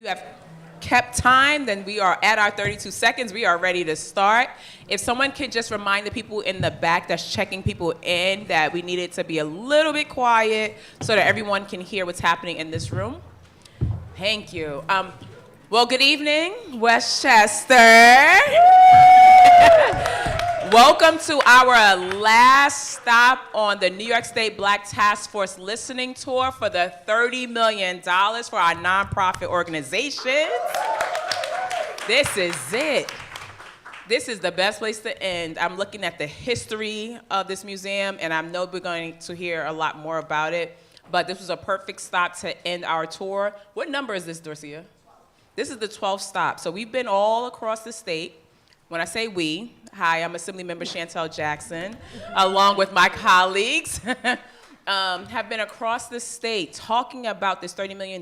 You have kept time, then we are at our 32 seconds. We are ready to start. If someone could just remind the people in the back that's checking people in that we needed to be a little bit quiet so that everyone can hear what's happening in this room. Thank you. Well, good evening, Westchester. Welcome to our last stop on the New York State Black Task Force listening tour for the $30 million for our nonprofit organizations. This is it. This is the best place to end. I'm looking at the history of this museum, and I know we're going to hear a lot more about it, but this was a perfect stop to end our tour. What number is this, Dorcia? This is the 12th stop. So we've been all across the state. When I say we, hi, I'm Assemblymember Chantel Jackson, along with my colleagues, have been across the state talking about this $30 million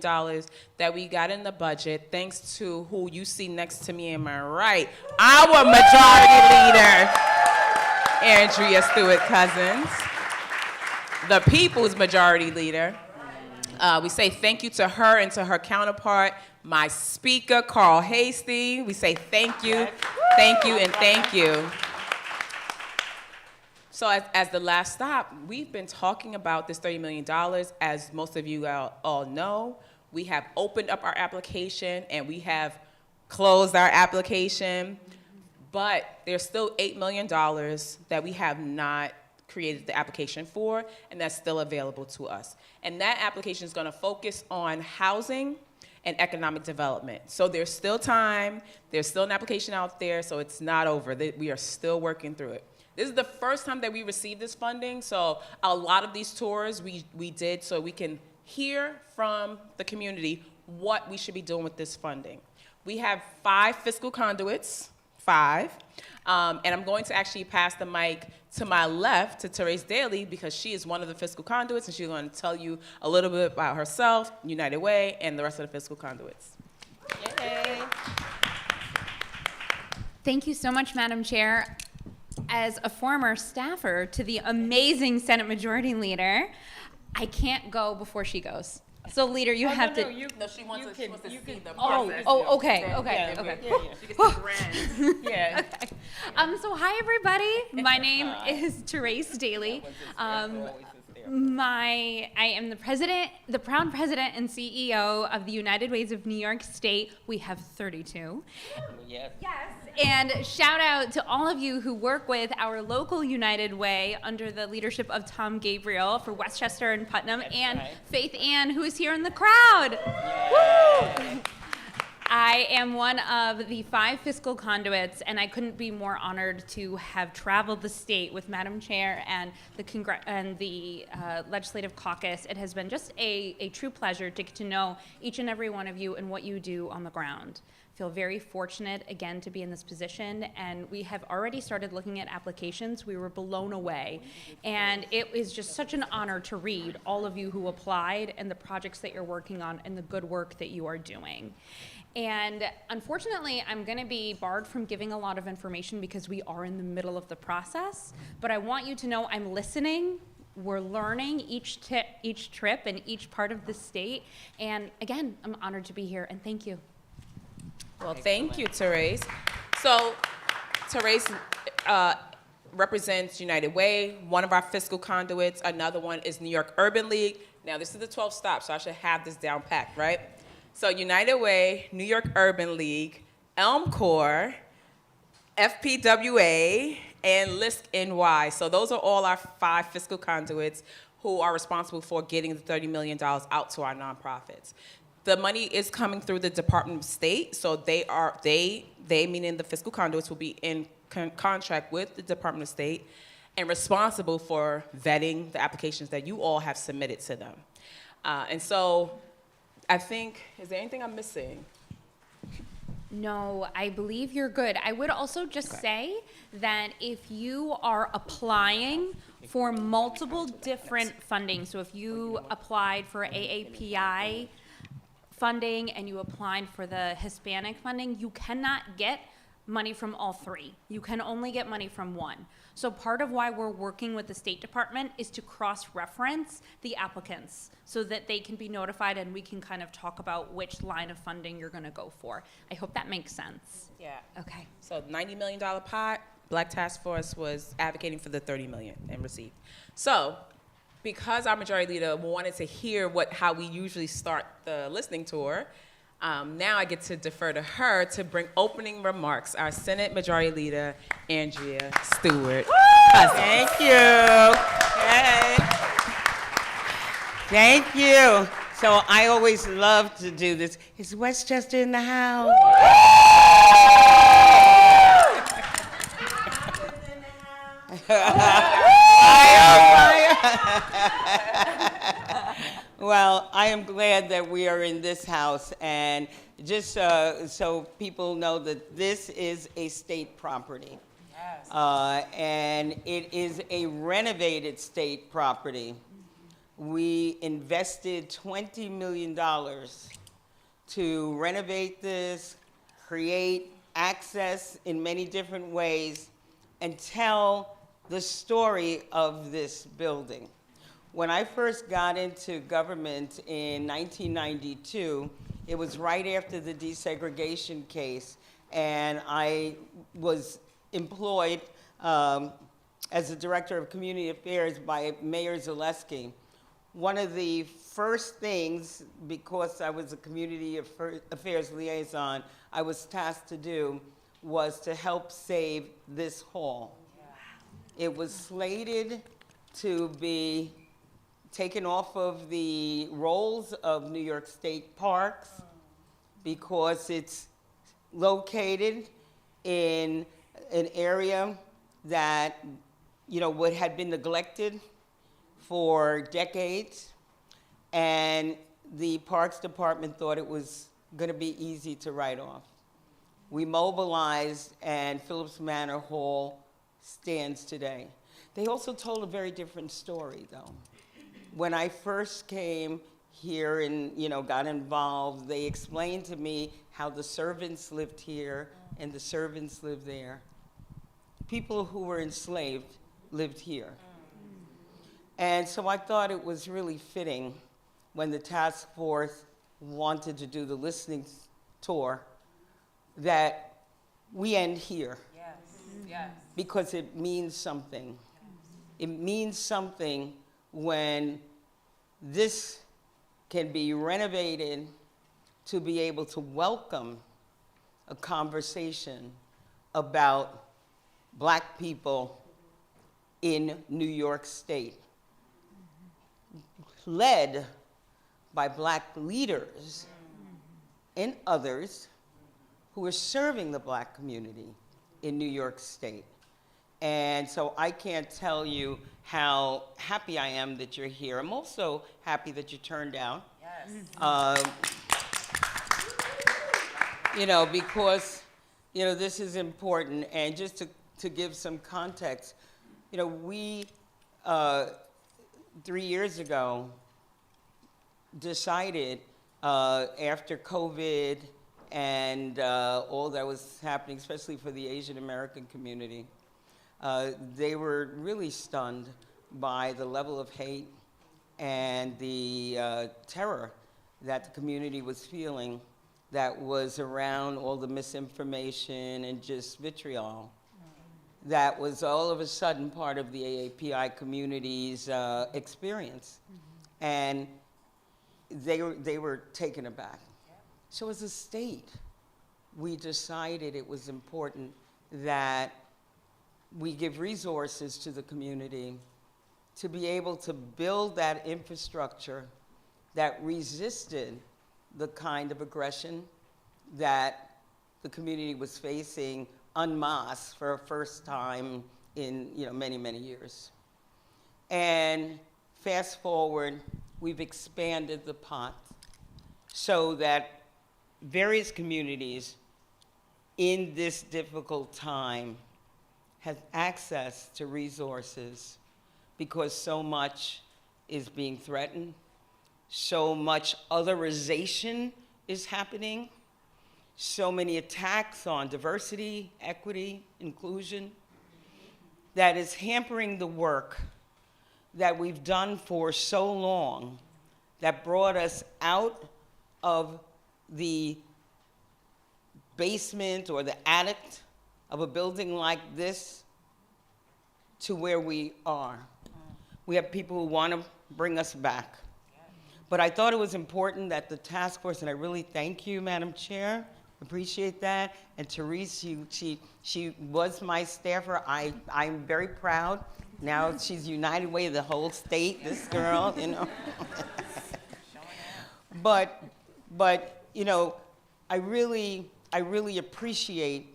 that we got in the budget, thanks to who you see next to me, am I right? Our majority leader, Andrea Stewart-Cousins, the people's majority leader. We say thank you to her and to her counterpart, my speaker, Carl Hasty. We say thank you, and thank you. So as the last stop, we've been talking about this $30 million. As most of you all know, we have opened up our application and we have closed our application, but there's still $8 million that we have not created the application for, and that's still available to us. And that application is gonna focus on housing and economic development. So there's still time, there's still an application out there, so it's not over. We are still working through it. This is the first time that we received this funding, so a lot of these tours we did so we can hear from the community what we should be doing with this funding. We have 5 fiscal conduits, 5. And I'm going to actually pass the mic to my left to Therese Daly because she is one of the fiscal conduits and she's going to tell you a little bit about herself, United Way, and the rest of the fiscal conduits. Yay. Thank you so much, Madam Chair. As a former staffer to the amazing Senate Majority Leader, I can't go before she goes. So, Leader, you have to. No, she wants to see the process. Okay. She gets the brand. Yeah. Okay. So hi everybody. My name is Therese Daly. I am the proud president and CEO of the United Ways of New York State. We have 32. Yes. And shout out to all of you who work with our local United Way under the leadership of Tom Gabriel for Westchester and Putnam, and Faith Ann, who is here in the crowd. Woo! I am one of the 5 fiscal conduits, and I couldn't be more honored to have traveled the state with Madam Chair and the Legislative Caucus. It has been just a true pleasure to get to know each and every one of you and what you do on the ground. I feel very fortunate, again, to be in this position, and we have already started looking at applications. We were blown away, and it is just such an honor to read all of you who applied and the projects that you're working on and the good work that you are doing. And unfortunately, I'm going to be barred from giving a lot of information because we are in the middle of the process. But I want you to know I'm listening. We're learning each trip and each part of the state. And again, I'm honored to be here, and thank you. Well, thank you, Therese. So, Therese represents United Way, one of our fiscal conduits. Another one is New York Urban League. Now, this is the 12th stop, so I should have this down packed, right? So United Way, New York Urban League, Elm Corps, FPWA, and LISC NY. So those are all our 5 fiscal conduits who are responsible for getting the $30 million out to our nonprofits. The money is coming through the Department of State, so they meaning the fiscal conduits will be in contract with the Department of State and responsible for vetting the applications that you all have submitted to them. And so I think, is there anything I'm missing? No, I believe you're good. I would also just say that if you are applying for multiple different funding, so if you applied for AAPI funding and you applied for the Hispanic funding, you cannot get money from all three. You can only get money from one. So part of why we're working with the State Department is to cross-reference the applicants so that they can be notified and we can kind of talk about which line of funding you're gonna go for. I hope that makes sense. Yeah. Okay. So $90 million pot, Black Task Force was advocating for the $30 million and received. So, because our majority leader wanted to hear how we usually start the listening tour, now I get to defer to her to bring opening remarks. Our Senate Majority Leader, Andrea Stewart. Thank you. Hey. Thank you. So I always love to do this. Is Westchester in the house? Well, I am glad that we are in this house, and just so people know that this is a state property. Yes. And it is a renovated state property. We invested $20 million to renovate this, create access in many different ways, and tell the story of this building. When I first got into government in 1992, it was right after the desegregation case, and I was employed as the Director of Community Affairs by Mayor Zaleski. One of the first things, because I was a Community Affairs liaison, I was tasked to do was to help save this hall. It was slated to be taken off of the rolls of New York State parks because it's located in an area that, had been neglected for decades, and the Parks Department thought it was going to be easy to write off. We mobilized, and Phillips Manor Hall stands today. They also told a very different story, though. When I first came here and got involved, they explained to me how the servants lived here and the servants lived there. People who were enslaved lived here. And so I thought it was really fitting when the task force wanted to do the listening tour that we end here. Yes. Yes. Because it means something. It means something when this can be renovated to be able to welcome a conversation about Black people in New York State, led by Black leaders and others who are serving the Black community in New York State. And so I can't tell you how happy I am that you're here. I'm also happy that you turned out. Yes. Because, this is important. And just to give some context, we, 3 years ago, decided after COVID and all that was happening, especially for the Asian American community, they were really stunned by the level of hate and the terror that the community was feeling that was around all the misinformation and just vitriol that was all of a sudden part of the AAPI community's experience. And they were taken aback. So as a state, we decided it was important that we give resources to the community to be able to build that infrastructure that resisted the kind of aggression that the community was facing en masse for a first time in many, many years. And fast forward, we've expanded the pot so that various communities in this difficult time have access to resources because so much is being threatened, so much otherization is happening, so many attacks on diversity, equity, inclusion, that is hampering the work that we've done for so long, that brought us out of the basement or the attic of a building like this to where we are. We have people who want to bring us back. But I thought it was important that the task force, and I really thank you, Madam Chair, appreciate that. And Therese, she was my staffer. I'm very proud. Now she's United Way of the whole state, this girl, you know. But you know, I really appreciate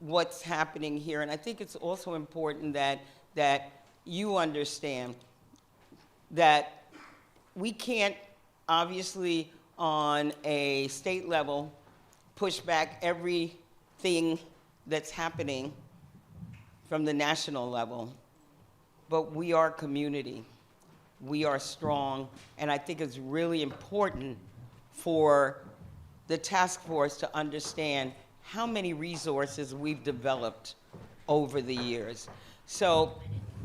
what's happening here. And I think it's also important that you understand that we can't, obviously, on a state level, push back everything that's happening from the national level. But we are community. We are strong. And I think it's really important for the task force to understand how many resources we've developed over the years. So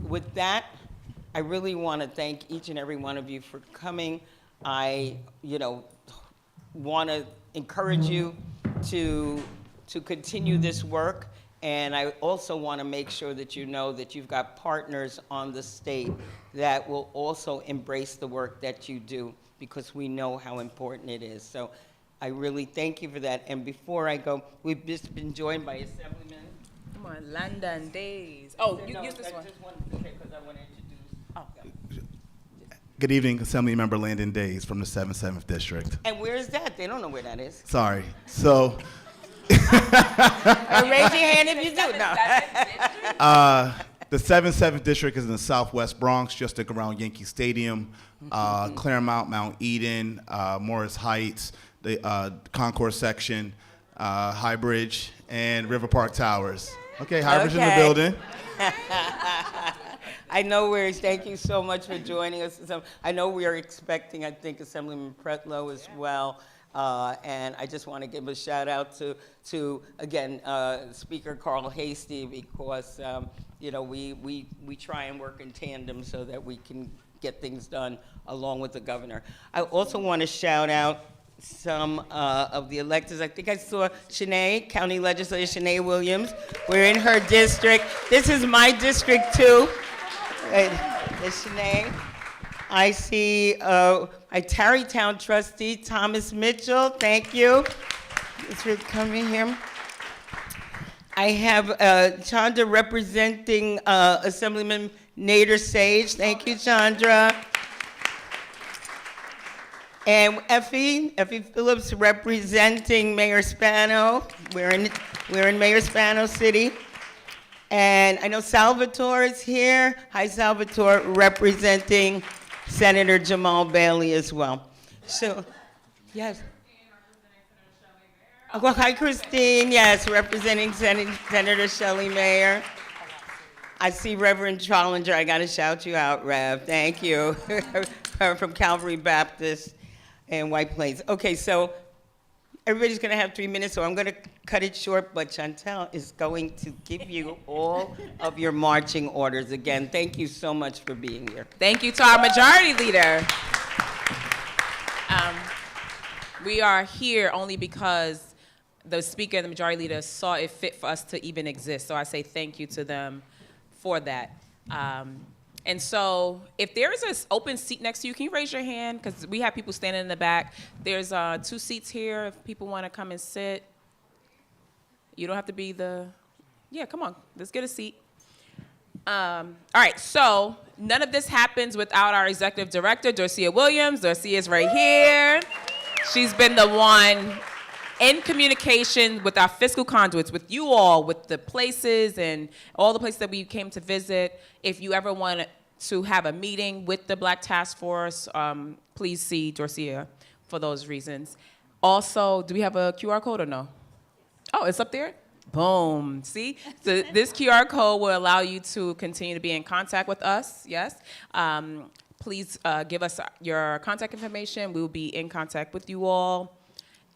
with that, I really want to thank each and every one of you for coming. I, want to encourage you to continue this work, and I also want to make sure that you know that you've got partners on the state that will also embrace the work that you do, because we know how important it is. So I really thank you for that. And before I go, we've just been joined by Assemblyman. Come on, London days. Oh, you use this one. I just wanted to say, because I want to introduce. Oh. Good evening, Assemblymember Landon Days from the 7th District. And where is that? They don't know where that is. Sorry. So, Raise your hand if you do. No. the 7th District is in the Southwest Bronx, just around Yankee Stadium, Claremont, Mount Eden, Morris Heights, the Concourse section, High Bridge, and River Park Towers. Okay, High Bridge in the building. I know thank you so much for joining us. I know we are expecting, I think, Assemblyman Pretlow as well. And I just want to give a shout out to again, Speaker Carl Hasty, because, we try and work in tandem so that we can get things done along with the governor. I also want to shout out some of the electeds. I think I saw Shanae, County Legislator Shanae Williams. We're in her district. This is my district too. Shanae. I see my Tarrytown trustee, Thomas Mitchell. Thank you. Thanks for coming here. I have Chandra representing Assemblyman Nader Sage. Thank you, Chandra. And Effie Phillips representing Mayor Spano. We're in Mayor Spano City. And I know Salvatore is here. Hi, Salvatore, representing Senator Jamal Bailey as well. So, yes. Well, hi, Christine. Yes, representing Senator Shelley Mayer. I see Reverend Trollinger. I got to shout you out, Rev. Thank you. From Calvary Baptist and White Plains. Okay, so everybody's going to have 3 minutes, so I'm going to cut it short, but Chantel is going to give you all of your marching orders. Again, thank you so much for being here. Thank you to our majority leader. We are here only because the speaker and the majority leader saw it fit for us to even exist, so I say thank you to them for that. And so if there is an open seat next to you, can you raise your hand? Because we have people standing in the back. There's 2 seats here if people want to come and sit. You don't have to be yeah, come on, let's get a seat. All right, so none of this happens without our executive director, Dorcia Williams. Dorcia is right here. She's been the one in communication with our fiscal conduits, with you all, with the places and all the places that we came to visit. If you ever want to have a meeting with the Black Task Force, please see Dorcia for those reasons. Also, do we have a QR code or no? Oh, it's up there? Boom, see? So this QR code will allow you to continue to be in contact with us, yes? Please give us your contact information. We will be in contact with you all.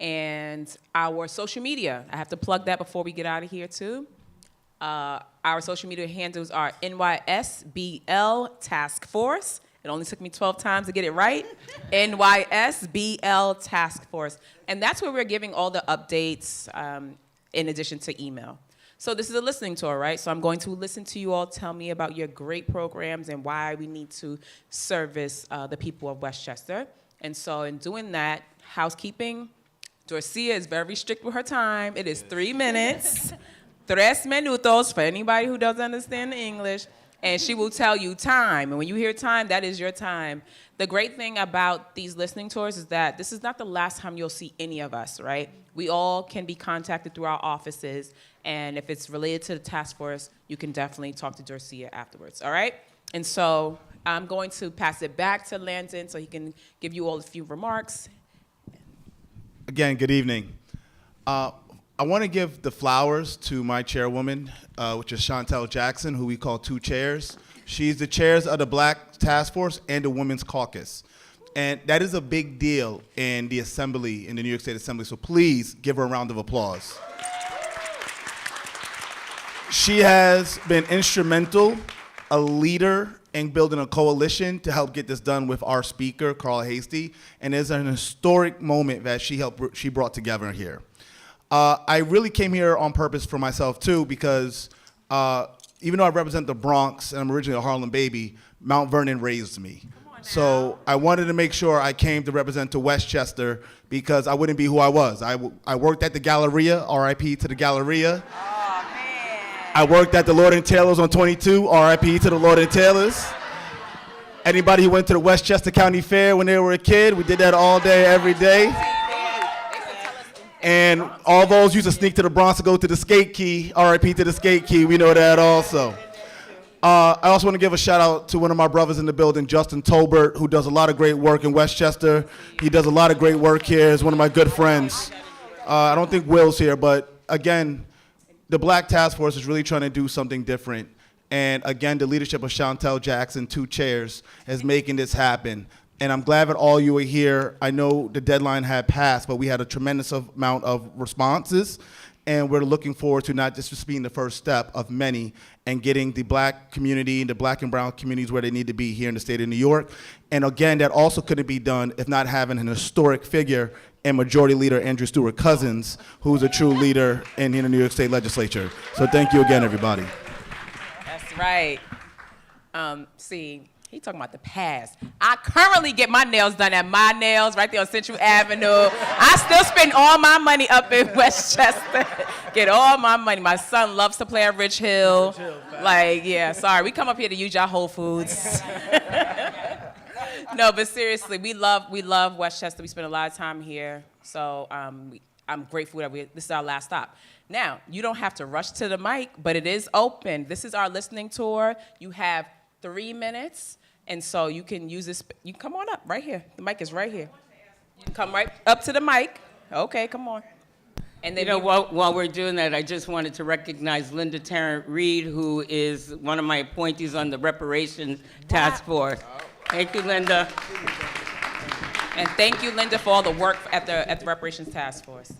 And our social media, I have to plug that before we get out of here too. Our social media handles are NYSBL Task Force. It only took me 12 times to get it right. NYSBL Task Force. And that's where we're giving all the updates in addition to email. So this is a listening tour, right? So I'm going to listen to you all tell me about your great programs and why we need to service the people of Westchester. And so in doing that, housekeeping, Dorcia is very strict with her time. It is 3 minutes, 3 minutos for anybody who doesn't understand the English. And she will tell you time. And when you hear time, that is your time. The great thing about these listening tours is that this is not the last time you'll see any of us, right? We all can be contacted through our offices. And if it's related to the task force, you can definitely talk to Dorcia afterwards, all right? And so I'm going to pass it back to Landon so he can give you all a few remarks. Again, good evening. I want to give the flowers to my chairwoman, which is Chantel Jackson, who we call Two Chairs. She's the chairs of the Black Task Force and the Women's Caucus. And that is a big deal in the Assembly, in the New York State Assembly, so please give her a round of applause. She has been instrumental, a leader in building a coalition to help get this done with our speaker, Carl Hastie, and it's an historic moment that she brought together here. I really came here on purpose for myself too, because even though I represent the Bronx and I'm originally a Harlem baby, Mount Vernon raised me. So I wanted to make sure I came to represent to Westchester because I wouldn't be who I was. I worked at the Galleria, RIP to the Galleria. Oh, man. I worked at the Lord & Taylor's on 22, RIP to the Lord & Taylor's. Anybody who went to the Westchester County Fair when they were a kid, we did that all day, every day. And all those used to sneak to the Bronx to go to the Skate Key, RIP to the Skate Key, we know that also. I also want to give a shout out to one of my brothers in the building, Justin Tolbert, who does a lot of great work in Westchester. He does a lot of great work here. He's one of my good friends. I don't think Will's here, but again, the Black Task Force is really trying to do something different. And again, the leadership of Chantel Jackson, Two Chairs, is making this happen. And I'm glad that all you are here. I know the deadline had passed, but we had a tremendous amount of responses. And we're looking forward to not just being the first step of many and getting the Black community, the Black and brown communities where they need to be here in the state of New York. And again, that also couldn't be done if not having an historic figure and Majority Leader Andrew Stewart Cousins, who's a true leader in the New York State Legislature. So thank you again, everybody. That's right. See, he talking about the past. I currently get my nails done at My Nails right there on Central Avenue. I still spend all my money up in Westchester. Get all my money. My son loves to play at Rich Hill. Like, yeah, sorry. We come up here to use y'all Whole Foods. No, but seriously, we love Westchester. We spend a lot of time here. So I'm grateful that this is our last stop. Now, you don't have to rush to the mic, but it is open. This is our listening tour. You have 3 minutes. And so you can use this, you can come on up right here. The mic is right here. You can come right up to the mic. Okay, come on. And then while we're doing that, I just wanted to recognize Linda Tarrant-Reed, who is one of my appointees on the Reparations Task Force. Thank you, Linda. And thank you, Linda, for all the work at the Reparations Task Force.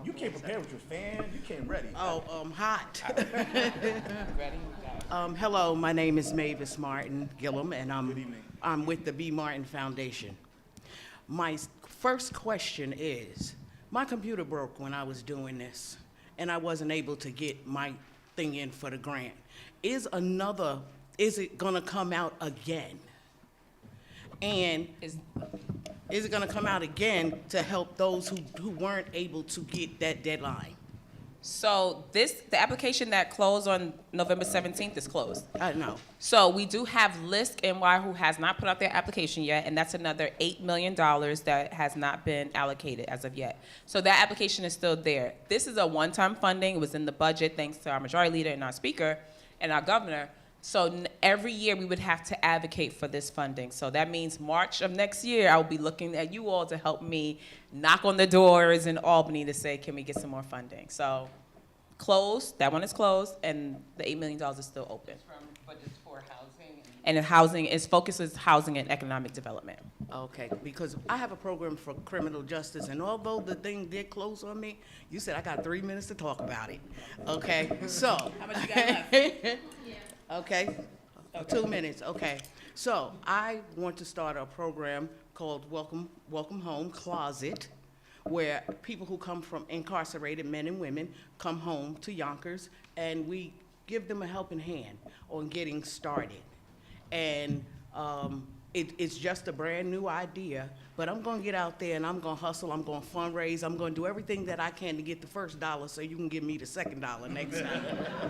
You came prepared with your fan. You came ready. Hot. Ready? Hello, my name is Mavis Martin Gillum, and I'm with the B. Martin Foundation. My first question is, my computer broke when I was doing this, and I wasn't able to get my thing in for the grant. Is it gonna come out again? And is it gonna come out again to help those who weren't able to get that deadline? So the application that closed on November 17th is closed. I know. So we do have LISC NY who has not put out their application yet, and that's another $8 million that has not been allocated as of yet. So that application is still there. This is a one-time funding. It was in the budget thanks to our majority leader and our speaker and our governor. So every year we would have to advocate for this funding. So that means March of next year, I'll be looking at you all to help me knock on the doors in Albany to say, can we get some more funding? So closed, that one is closed, and the $8 million is still open. But it's for housing. and it focuses housing and economic development. Okay, because I have a program for criminal justice, and although the thing did close on me, you said I got 3 minutes to talk about it. Okay, so. How much you got left? Okay, 2 minutes, okay. So I want to start a program called Welcome Home Closet, where people who come from incarcerated men and women come home to Yonkers, and we give them a helping hand on getting started. And it's just a brand new idea, but I'm gonna get out there and I'm gonna hustle, I'm gonna fundraise, I'm gonna do everything that I can to get the first dollar so you can give me the second dollar next time.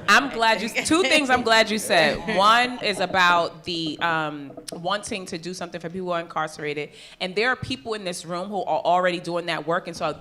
I'm glad two things I'm glad you said. One is about the wanting to do something for people who are incarcerated. And there are people in this room who are already doing that work. And so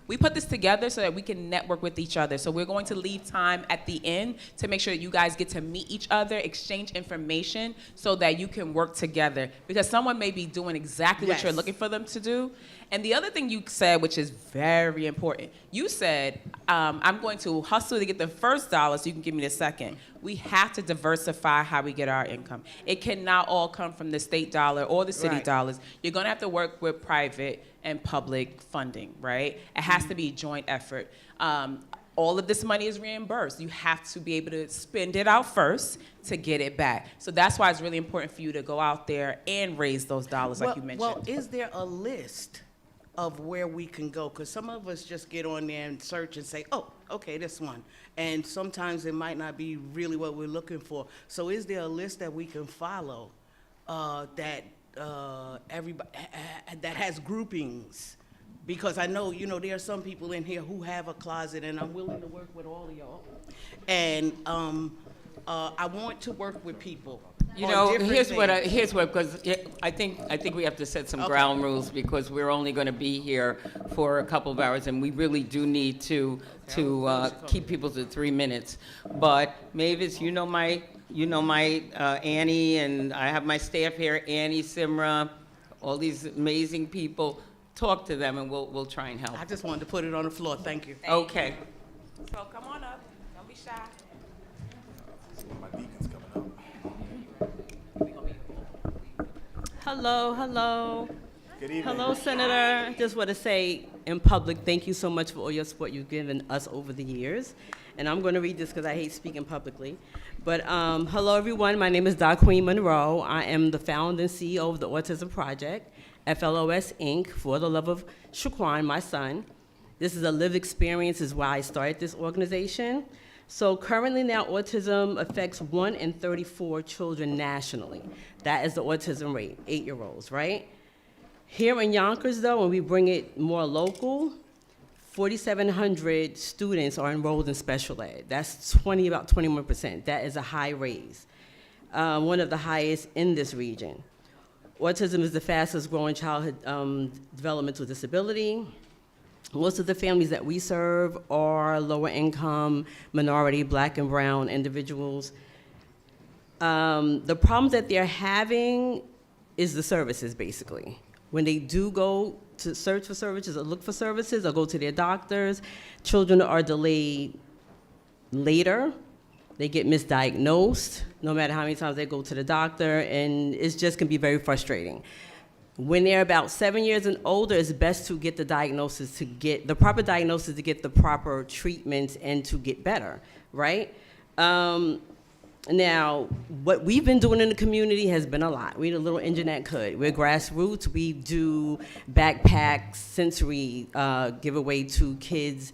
we put this together so that we can network with each other. So we're going to leave time at the end to make sure that you guys get to meet each other, exchange information so that you can work together. Because someone may be doing exactly what you're looking for them to do. And the other thing you said, which is very important, you said, I'm going to hustle to get the first dollar so you can give me the second. We have to diversify how we get our income. It cannot all come from the state dollar or the city dollars. You're gonna have to work with private and public funding, right? It has to be a joint effort. All of this money is reimbursed. You have to be able to spend it out first to get it back. So that's why it's really important for you to go out there and raise those dollars like you mentioned. Well, is there a list of where we can go? Because some of us just get on there and search and say, oh, okay, this one. And sometimes it might not be really what we're looking for. So is there a list that we can follow that everybody that has groupings? Because I know, there are some people in here who have a closet, and I'm willing to work with all of y'all. And I want to work with people. Here's what, because I think we have to set some ground rules, because we're only going to be here for a couple of hours, and we really do need to keep people to 3 minutes. But Mavis, my Annie, and I have my staff here, Annie, Simra, all these amazing people. Talk to them, and we'll try and help. I just wanted to put it on the floor. Thank you. Okay. So come on up. Don't be shy. My deacon's coming up. Hello. Good evening. Hello, Senator. Just want to say in public, thank you so much for all your support you've given us over the years. And I'm going to read this because I hate speaking publicly. But hello, everyone. My name is Queen Monroe. I am the founder and CEO of the Autism Project, FLOS Inc., for the love of Shaquan, my son. This is a lived experience, is why I started this organization. So currently now, autism affects 1 in 34 children nationally. That is the autism rate, 8-year-olds, right? Here in Yonkers, though, when we bring it more local, 4,700 students are enrolled in special ed. That's about 21%. That is a high raise, one of the highest in this region. Autism is the fastest growing childhood developmental disability. Most of the families that we serve are lower income, minority, Black and brown individuals. The problems that they're having is the services, basically. When they do go to search for services or look for services or go to their doctors, children are delayed later. They get misdiagnosed, no matter how many times they go to the doctor, and it just can be very frustrating. When they're about 7 years and older, it's best to get the diagnosis, to get the proper diagnosis, to get the proper treatments, and to get better, right? Now, what we've been doing in the community has been a lot. We're the little engine that could. We're grassroots. We do backpacks, sensory giveaway to kids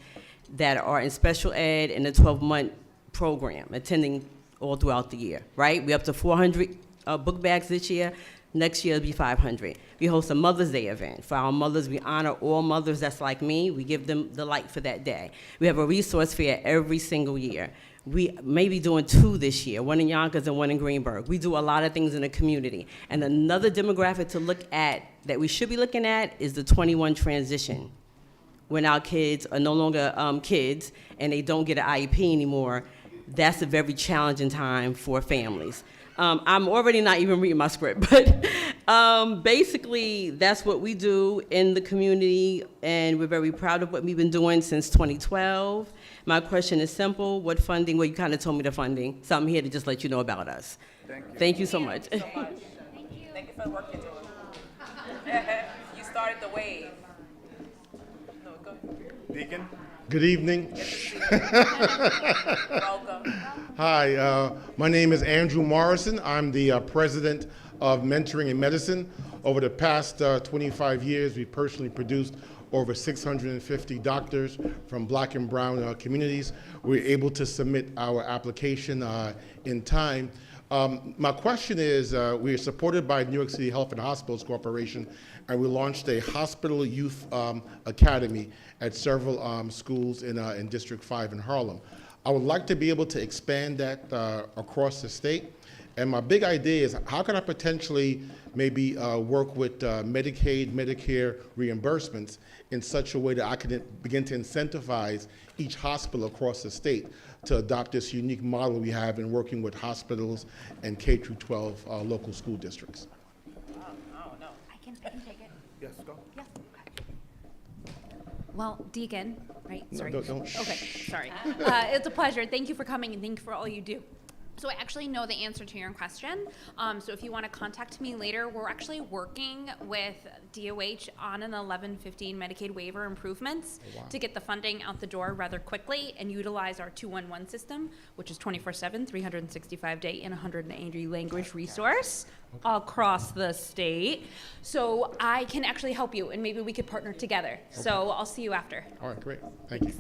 that are in special ed in a 12-month program, attending all throughout the year, right? We're up to 400 book bags this year. Next year, it'll be 500. We host a Mother's Day event. For our mothers, we honor all mothers that's like me. We give them the light for that day. We have a resource fair every single year. We may be doing 2 this year, 1 in Yonkers and 1 in Greenburgh. We do a lot of things in the community. And another demographic to look at, that we should be looking at, is the 21 transition. When our kids are no longer kids and they don't get an IEP anymore, that's a very challenging time for families. I'm already not even reading my script, but basically that's what we do in the community, and we're very proud of what we've been doing since 2012. My question is simple: what funding? Well, you kind of told me the funding, so I'm here to just let you know about us. Thank you so much. Thank you for the work you're doing. You started the wave. No, go ahead. Deacon. Good evening. Welcome. Hi, my name is Andrew Morrison. I'm the president of Mentoring in Medicine. Over the past 25 years, we personally produced over 650 doctors from Black and brown communities. We were able to submit our application in time. My question is, we are supported by New York City Health and Hospitals Corporation, and we launched a hospital youth academy at several schools in District 5 in Harlem. I would like to be able to expand that across the state. And my big idea is, how can I potentially maybe work with Medicaid, Medicare reimbursements in such a way that I can begin to incentivize each hospital across the state to adopt this unique model we have in working with hospitals and K through 12 local school districts. I can take it. Yes, go. Yeah. Well, Deacon, right? No, Sorry. don't. Okay, sorry. It's a pleasure. Thank you for coming and thank you for all you do. So I actually know the answer to your question. So if you want to contact me later, we're actually working with DOH on an 1115 Medicaid waiver improvements to get the funding out the door rather quickly and utilize our 211 system, which is 24/7, 365-day, and 180 language resource across the state. So I can actually help you, and maybe we could partner together. Okay. So I'll see you after. All right, great. Thank you.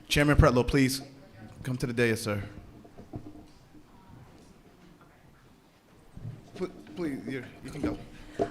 Chairman Pretlow, please come to the dais, sir. Please, you can go. I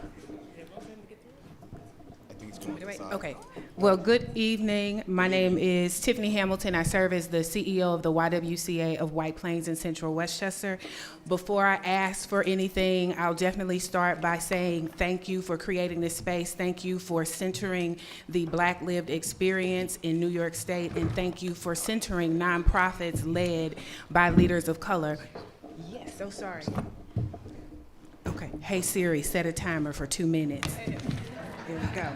think he's going to the side. Okay. Well, good evening. My name is Tiffany Hamilton. I serve as the CEO of the YWCA of White Plains and Central Westchester. Before I ask for anything, I'll definitely start by saying thank you for creating this space. Thank you for centering the Black lived experience in New York State, and thank you for centering nonprofits led by leaders of color. Yes, so sorry. Okay. Hey Siri, set a timer for 2 minutes. There we go.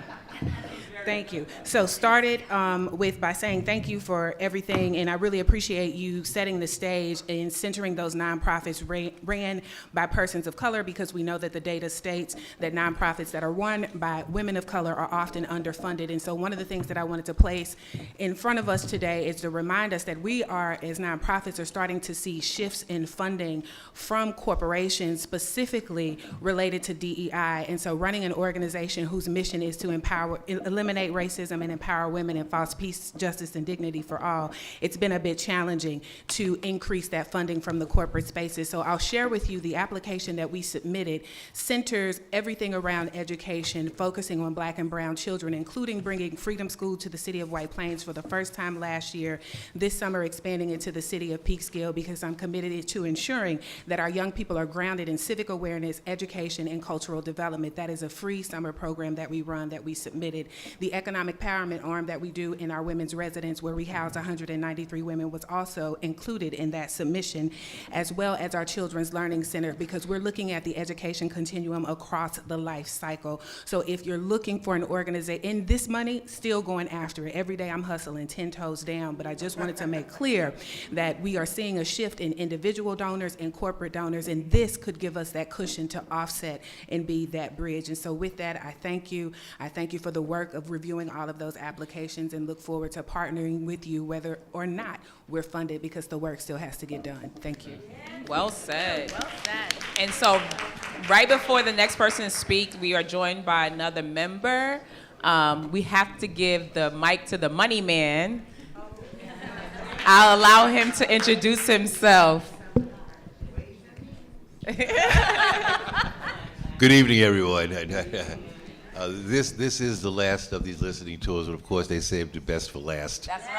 Thank you. So started by saying thank you for everything, and I really appreciate you setting the stage and centering those nonprofits ran by persons of color, because we know that the data states that nonprofits that are run by women of color are often underfunded. And so one of the things that I wanted to place in front of us today is to remind us that we are, as nonprofits, are starting to see shifts in funding from corporations specifically related to DEI. And so running an organization whose mission is to eliminate racism and empower women and foster peace, justice, and dignity for all, it's been a bit challenging to increase that funding from the corporate spaces. So I'll share with you the application that we submitted centers everything around education, focusing on Black and brown children, including bringing Freedom School to the city of White Plains for the first time last year, this summer expanding it to the city of Peekskill, because I'm committed to ensuring that our young people are grounded in civic awareness, education, and cultural development. That is a free summer program that we run, that we submitted. The economic empowerment arm that we do in our women's residence, where we house 193 women, was also included in that submission, as well as our Children's Learning Center, because we're looking at the education continuum across the life cycle. So if you're looking for an organization, and this money, still going after it. Every day I'm hustling 10 toes down, but I just wanted to make clear that we are seeing a shift in individual donors and corporate donors, and this could give us that cushion to offset and be that bridge. And so with that, I thank you. I thank you for the work of reviewing all of those applications, and look forward to partnering with you whether or not we're funded, because the work still has to get done. Thank you. Well said. Well said. And so right before the next person speaks, we are joined by another member. We have to give the mic to the money man. I'll allow him to introduce himself. Good evening, everyone. This is the last of these listening tours, but of course they saved the best for last. That's right.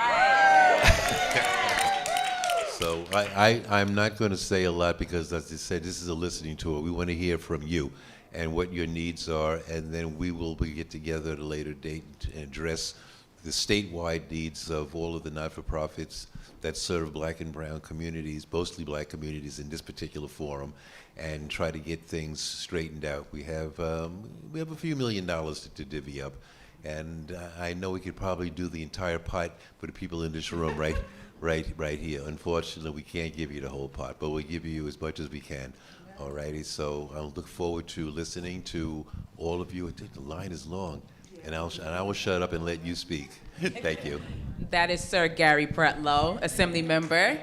So I'm not going to say a lot, because, as I said, this is a listening tour. We want to hear from you and what your needs are, and then we will get together at a later date and address the statewide needs of all of the not-for-profits that serve Black and brown communities, mostly Black communities in this particular forum, and try to get things straightened out. We have a few $1 million to divvy up, And I know we could probably do the entire pot for the people in this room right here. Unfortunately, we can't give you the whole pot, but we'll give you as much as we can. All righty, so I'll look forward to listening to all of you. I think the line is long, and I will shut up and let you speak. Thank you. That is Sir Gary Pretlow, Assembly Member.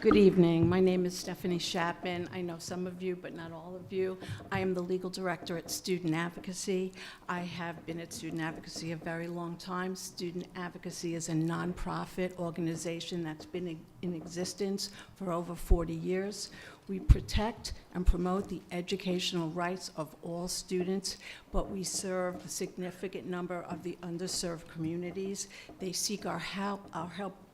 Good evening. My name is Stephanie Chapman. I know some of you, but not all of you. I am the legal director at Student Advocacy. I have been at Student Advocacy a very long time. Student Advocacy is a nonprofit organization that's been in existence for over 40 years. We protect and promote the educational rights of all students, but we serve a significant number of the underserved communities. They seek our help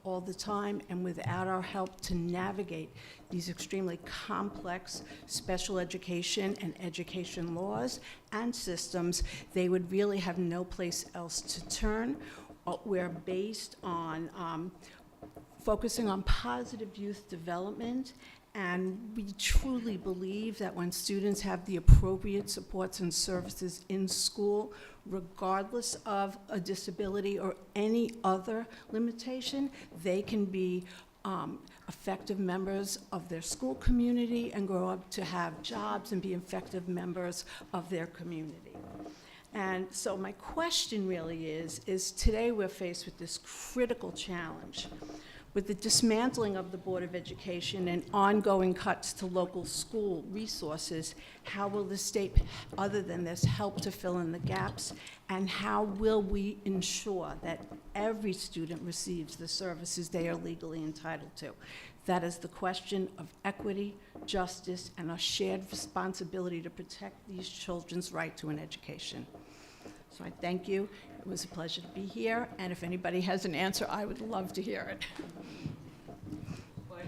all the time, and without our help to navigate these extremely complex special education and education laws and systems, they would really have no place else to turn. We're based on focusing on positive youth development, and we truly believe that when students have the appropriate supports and services in school, regardless of a disability or any other limitation, they can be effective members of their school community and grow up to have jobs and be effective members of their community. And so my question really is today we're faced with this critical challenge. With the dismantling of the Board of Education and ongoing cuts to local school resources, how will the state, other than this, help to fill in the gaps? And how will we ensure that every student receives the services they are legally entitled to? That is the question of equity, justice, and a shared responsibility to protect these children's right to an education. So I thank you. It was a pleasure to be here, and if anybody has an answer, I would love to hear it. Well,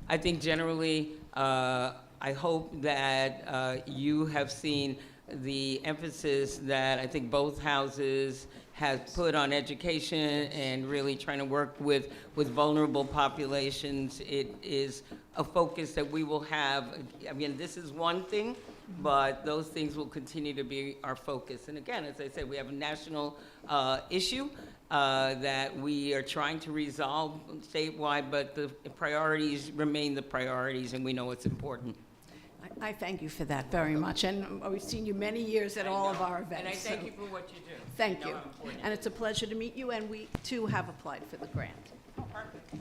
I think generally, I hope that you have seen the emphasis that I think both houses have put on education and really trying to work with vulnerable populations. It is a focus that we will have. I mean, this is one thing, but those things will continue to be our focus. And again, as I said, we have a national issue that we are trying to resolve statewide, but the priorities remain the priorities, and we know it's important. I thank you for that very much, and we've seen you many years at all of our events. And I thank so you for what you do. Thank know you. how important And it's a pleasure to meet you, and we too have applied for the grant. Oh, perfect.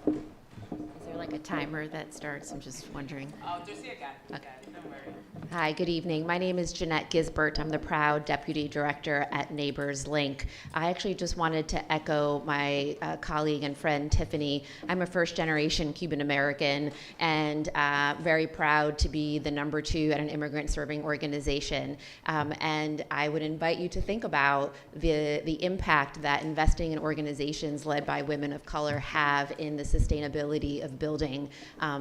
Is there like a timer that starts? I'm just wondering. Oh, just here, guy. Okay. Don't worry. Hi, good evening. My name is Jeanette Gisbert. I'm the proud Deputy Director at Neighbors Link. I actually just wanted to echo my colleague and friend Tiffany. I'm a first-generation Cuban American and very proud to be the #2 at an immigrant serving organization. And I would invite you to think about the impact that investing in organizations led by women of color have in the sustainability of building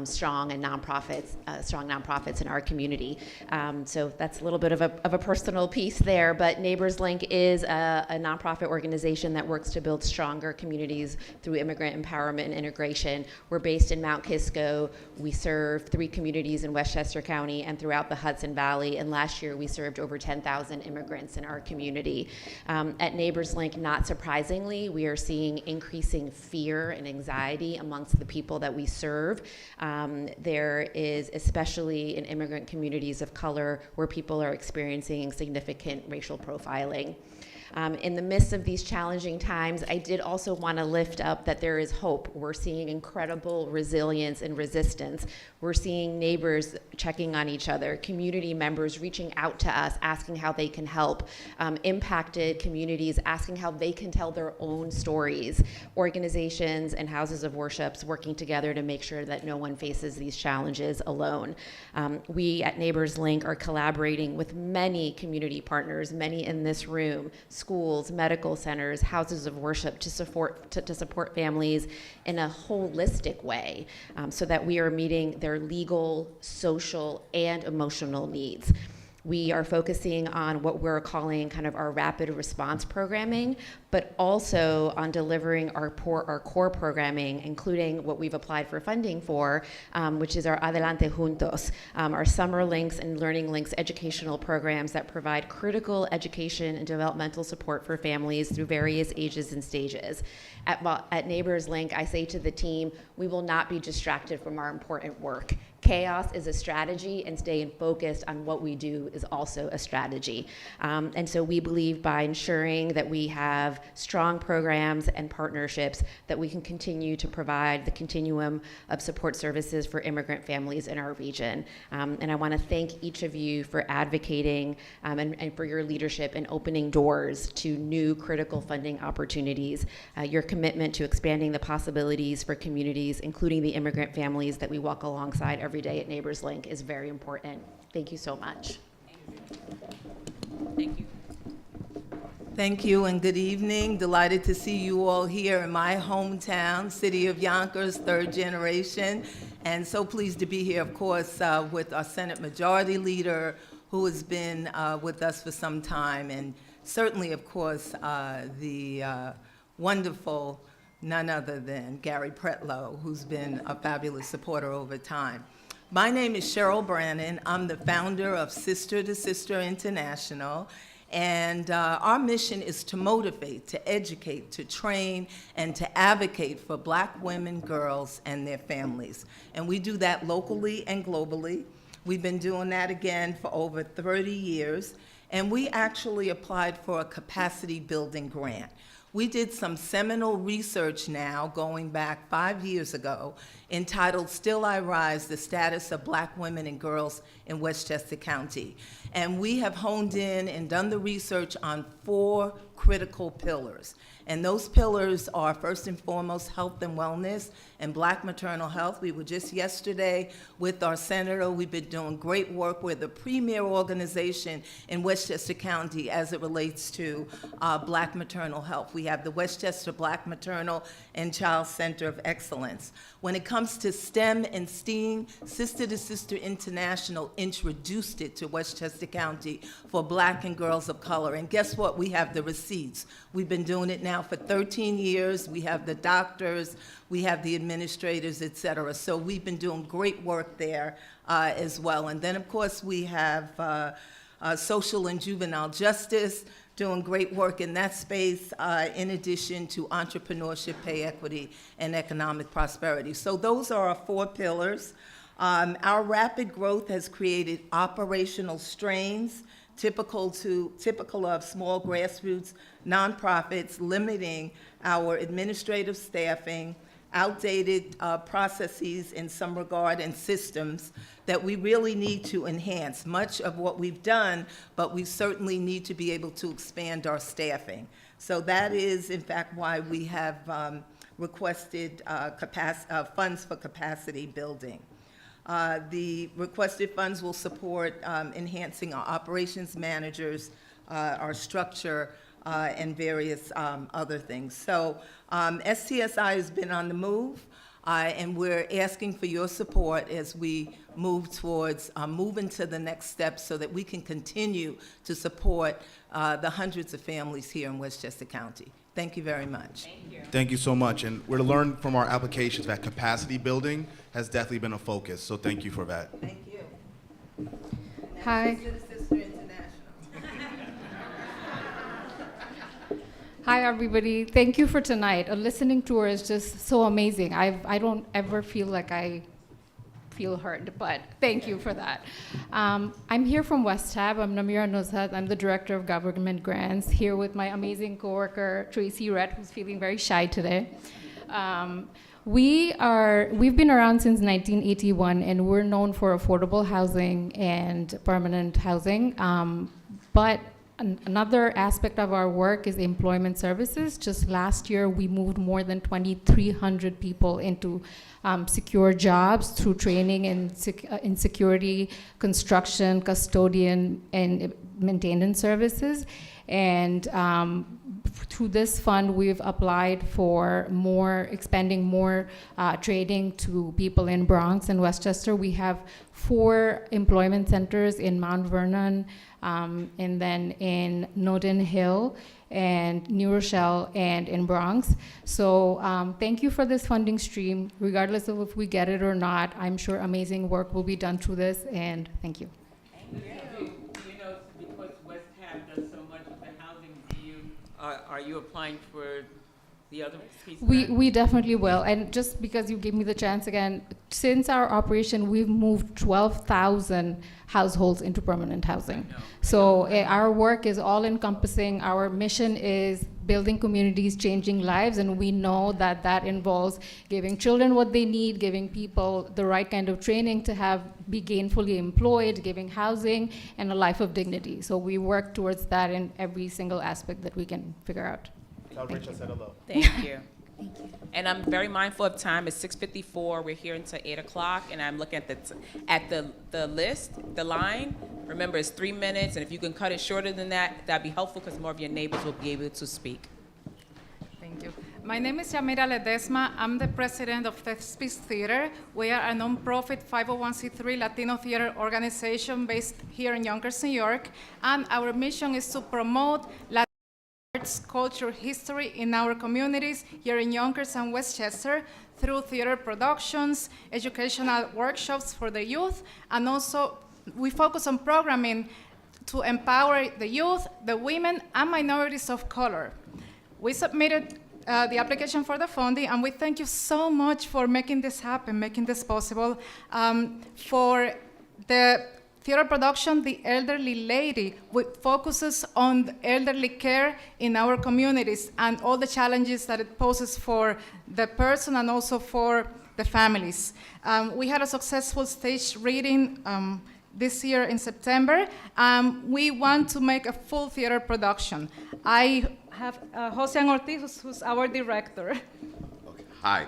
strong nonprofits in our community. So that's a little bit of a personal piece there, but Neighbors Link is a nonprofit organization that works to build stronger communities through immigrant empowerment and integration. We're based in Mount Kisco. We serve 3 communities in Westchester County and throughout the Hudson Valley, and last year we served over 10,000 immigrants in our community. At Neighbors Link, not surprisingly, we are seeing increasing fear and anxiety amongst the people that we serve. There is, especially in immigrant communities of color, where people are experiencing significant racial profiling. In the midst of these challenging times, I did also want to lift up that there is hope. We're seeing incredible resilience and resistance. We're seeing neighbors checking on each other, community members reaching out to us, asking how they can help, impacted communities asking how they can tell their own stories, organizations and houses of worship working together to make sure that no one faces these challenges alone. We at Neighbors Link are collaborating with many community partners, many in this room, schools, medical centers, houses of worship to support families in a holistic way so that we are meeting their legal, social, and emotional needs. We are focusing on what we're calling kind of our rapid response programming, but also on delivering our core programming, including what we've applied for funding for, which is our Adelante Juntos, our Summer Links and Learning Links educational programs that provide critical education and developmental support for families through various ages and stages. At Neighbors Link, I say to the team, we will not be distracted from our important work. Chaos is a strategy, and staying focused on what we do is also a strategy. And so we believe by ensuring that we have strong programs and partnerships that we can continue to provide the continuum of support services for immigrant families in our region. And I want to thank each of you for advocating and for your leadership in opening doors to new critical funding opportunities. Your commitment to expanding the possibilities for communities, including the immigrant families that we walk alongside every day at Neighbors Link, is very important. Thank you so much. Thank you. Thank you and good evening. Delighted to see you all here in my hometown, city of Yonkers, third generation. And so pleased to be here, of course, with our Senate Majority Leader, who has been with us for some time. And certainly, of course, the wonderful, none other than Gary Pretlow, who's been a fabulous supporter over time. My name is Cheryl Brannon. I'm the founder of Sister to Sister International. And our mission is to motivate, to educate, to train, and to advocate for Black women, girls, and their families. And we do that locally and globally. We've been doing that again for over 30 years. And we actually applied for a capacity building grant. We did some seminal research now going back 5 years ago entitled Still I Rise, the Status of Black Women and Girls in Westchester County. And we have honed in and done the research on 4 critical pillars. And those pillars are, first and foremost, health and wellness and Black maternal health. We were just yesterday with our senator. We've been doing great work. We're the premier organization in Westchester County as it relates to Black maternal health. We have the Westchester Black Maternal and Child Center of Excellence. When it comes to STEM and STEAM, Sister to Sister International introduced it to Westchester County for Black and girls of color. And guess what? We have the receipts. We've been doing it now for 13 years. We have the doctors, we have the administrators, et cetera. So we've been doing great work there as well. And then, of course, we have social and juvenile justice, doing great work in that space, in addition to entrepreneurship, pay equity, and economic prosperity. So those are our 4 pillars. Our rapid growth has created operational strains typical of small grassroots nonprofits, limiting our administrative staffing, outdated processes in some regard, and systems that we really need to enhance. Much of what we've done, but we certainly need to be able to expand our staffing. So that is, in fact, why we have requested funds for capacity building. The requested funds will support enhancing our operations managers, our structure, and various other things. So STSI has been on the move, and we're asking for your support as we move towards moving to the next step so that we can continue to support the hundreds of families here in Westchester County. Thank you very much. Thank you. Thank you so much. And we're to learn from our applications that capacity building has definitely been a focus. So thank you for that. Thank you. Hi. Sister to Sister International. Hi, everybody. Thank you for tonight. A listening tour is just so amazing. I don't ever feel like I feel heard, but thank you for that. I'm here from West Tab. I'm Namira Nuzhat. I'm the Director of Government Grants, here with my amazing coworker, Tracy Rett, who's feeling very shy today. We've been around since 1981, and we're known for affordable housing and permanent housing. But another aspect of our work is employment services. Just last year, we moved more than 2,300 people into secure jobs through training in security, construction, custodian, and maintenance services. And through this fund, we've applied for expanding more training to people in Bronx and Westchester. We have 4 employment centers in Mount Vernon, and then in Notting Hill, and New Rochelle, and in Bronx. So thank you for this funding stream. Regardless of if we get it or not, I'm sure amazing work will be done through this, and thank you. You know, because West Ham does so much with the housing, are you applying for the other piece of that? We definitely will. And just because you gave me the chance again, since our operation, we've moved 12,000 households into permanent housing. So our work is all encompassing. Our mission is building communities, changing lives, and we know that that involves giving children what they need, giving people the right kind of training to be gainfully employed, giving housing, and a life of dignity. So we work towards that in every single aspect that we can figure out. Tell Rachel I said hello. Thank you. Thank you. And I'm very mindful of time. It's 6:54. We're here until 8 o'clock, and I'm looking at the list, the line. Remember, it's 3 minutes, and if you can cut it shorter than that, that'd be helpful because more of your neighbors will be able to speak. Thank you. My name is Yamira Ledesma. I'm the president of Thespies Theater. We are a nonprofit 501c3 Latino theater organization based here in Yonkers, New York, and our mission is to promote arts, culture, history in our communities here in Yonkers and Westchester through theater productions, educational workshops for the youth, and also we focus on programming to empower the youth, the women, and minorities of color. We submitted the application for the funding, and we thank you so much for making this happen, making this possible. For the theater production, The Elderly Lady, which focuses on elderly care in our communities and all the challenges that it poses for the person and also for the families. We had a successful stage reading this year in September. We want to make a full theater production. I have Jose Ortiz, who's our director. Hi.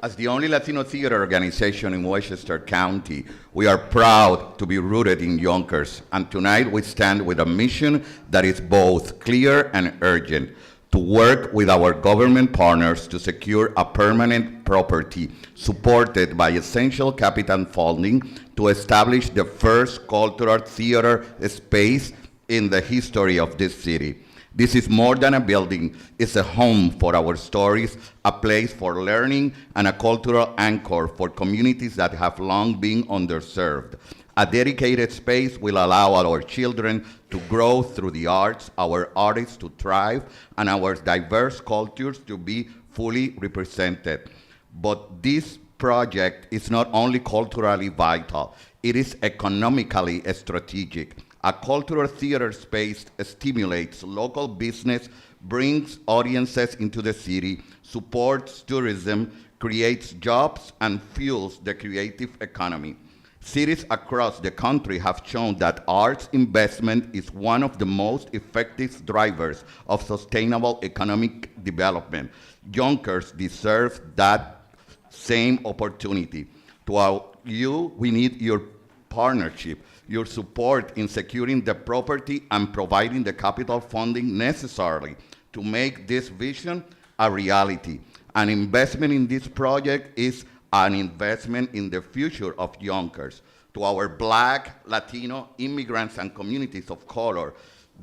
As the only Latino theater organization in Westchester County, we are proud to be rooted in Yonkers, and tonight we stand with a mission that is both clear and urgent: to work with our government partners to secure a permanent property supported by essential capital funding to establish the first cultural theater space in the history of this city. This is more than a building. It's a home for our stories, a place for learning, and a cultural anchor for communities that have long been underserved. A dedicated space will allow our children to grow through the arts, our artists to thrive, and our diverse cultures to be fully represented. But this project is not only culturally vital, it is economically strategic. A cultural theater space stimulates local business, brings audiences into the city, supports tourism, creates jobs, and fuels the creative economy. Cities across the country have shown that arts investment is one of the most effective drivers of sustainable economic development. Yonkers deserves that same opportunity. We need your partnership, your support in securing the property and providing the capital funding necessary to make this vision a reality. An investment in this project is an investment in the future of Yonkers. To our Black, Latino, immigrants, and communities of color,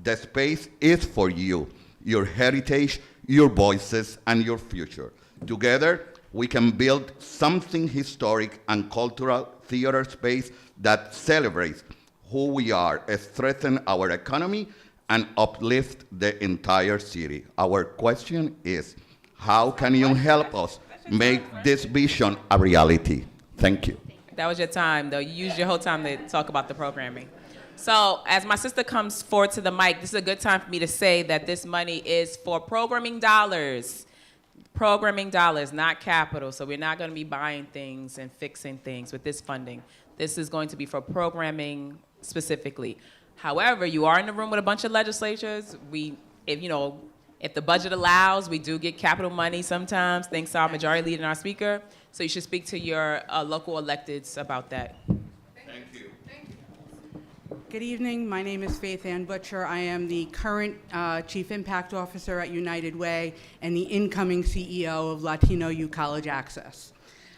the space is for you, your heritage, your voices, and your future. Together, we can build something historic and cultural theater space that celebrates who we are, strengthen our economy, and uplift the entire city. Our question is, how can you help us make this vision a reality? Thank you. That was your time, though. You used your whole time to talk about the programming. So as my sister comes forward to the mic, this is a good time for me to say that this money is for programming dollars. Programming dollars, not capital. So we're not going to be buying things and fixing things with this funding. This is going to be for programming specifically. However, you are in the room with a bunch of legislatures. If the budget allows, we do get capital money sometimes, thanks to our majority leader and our speaker. So you should speak to your local electeds about that. Thank you. Good evening. My name is Faith Ann Butcher. I am the current Chief Impact Officer at United Way and the incoming CEO of Latino Youth College Access.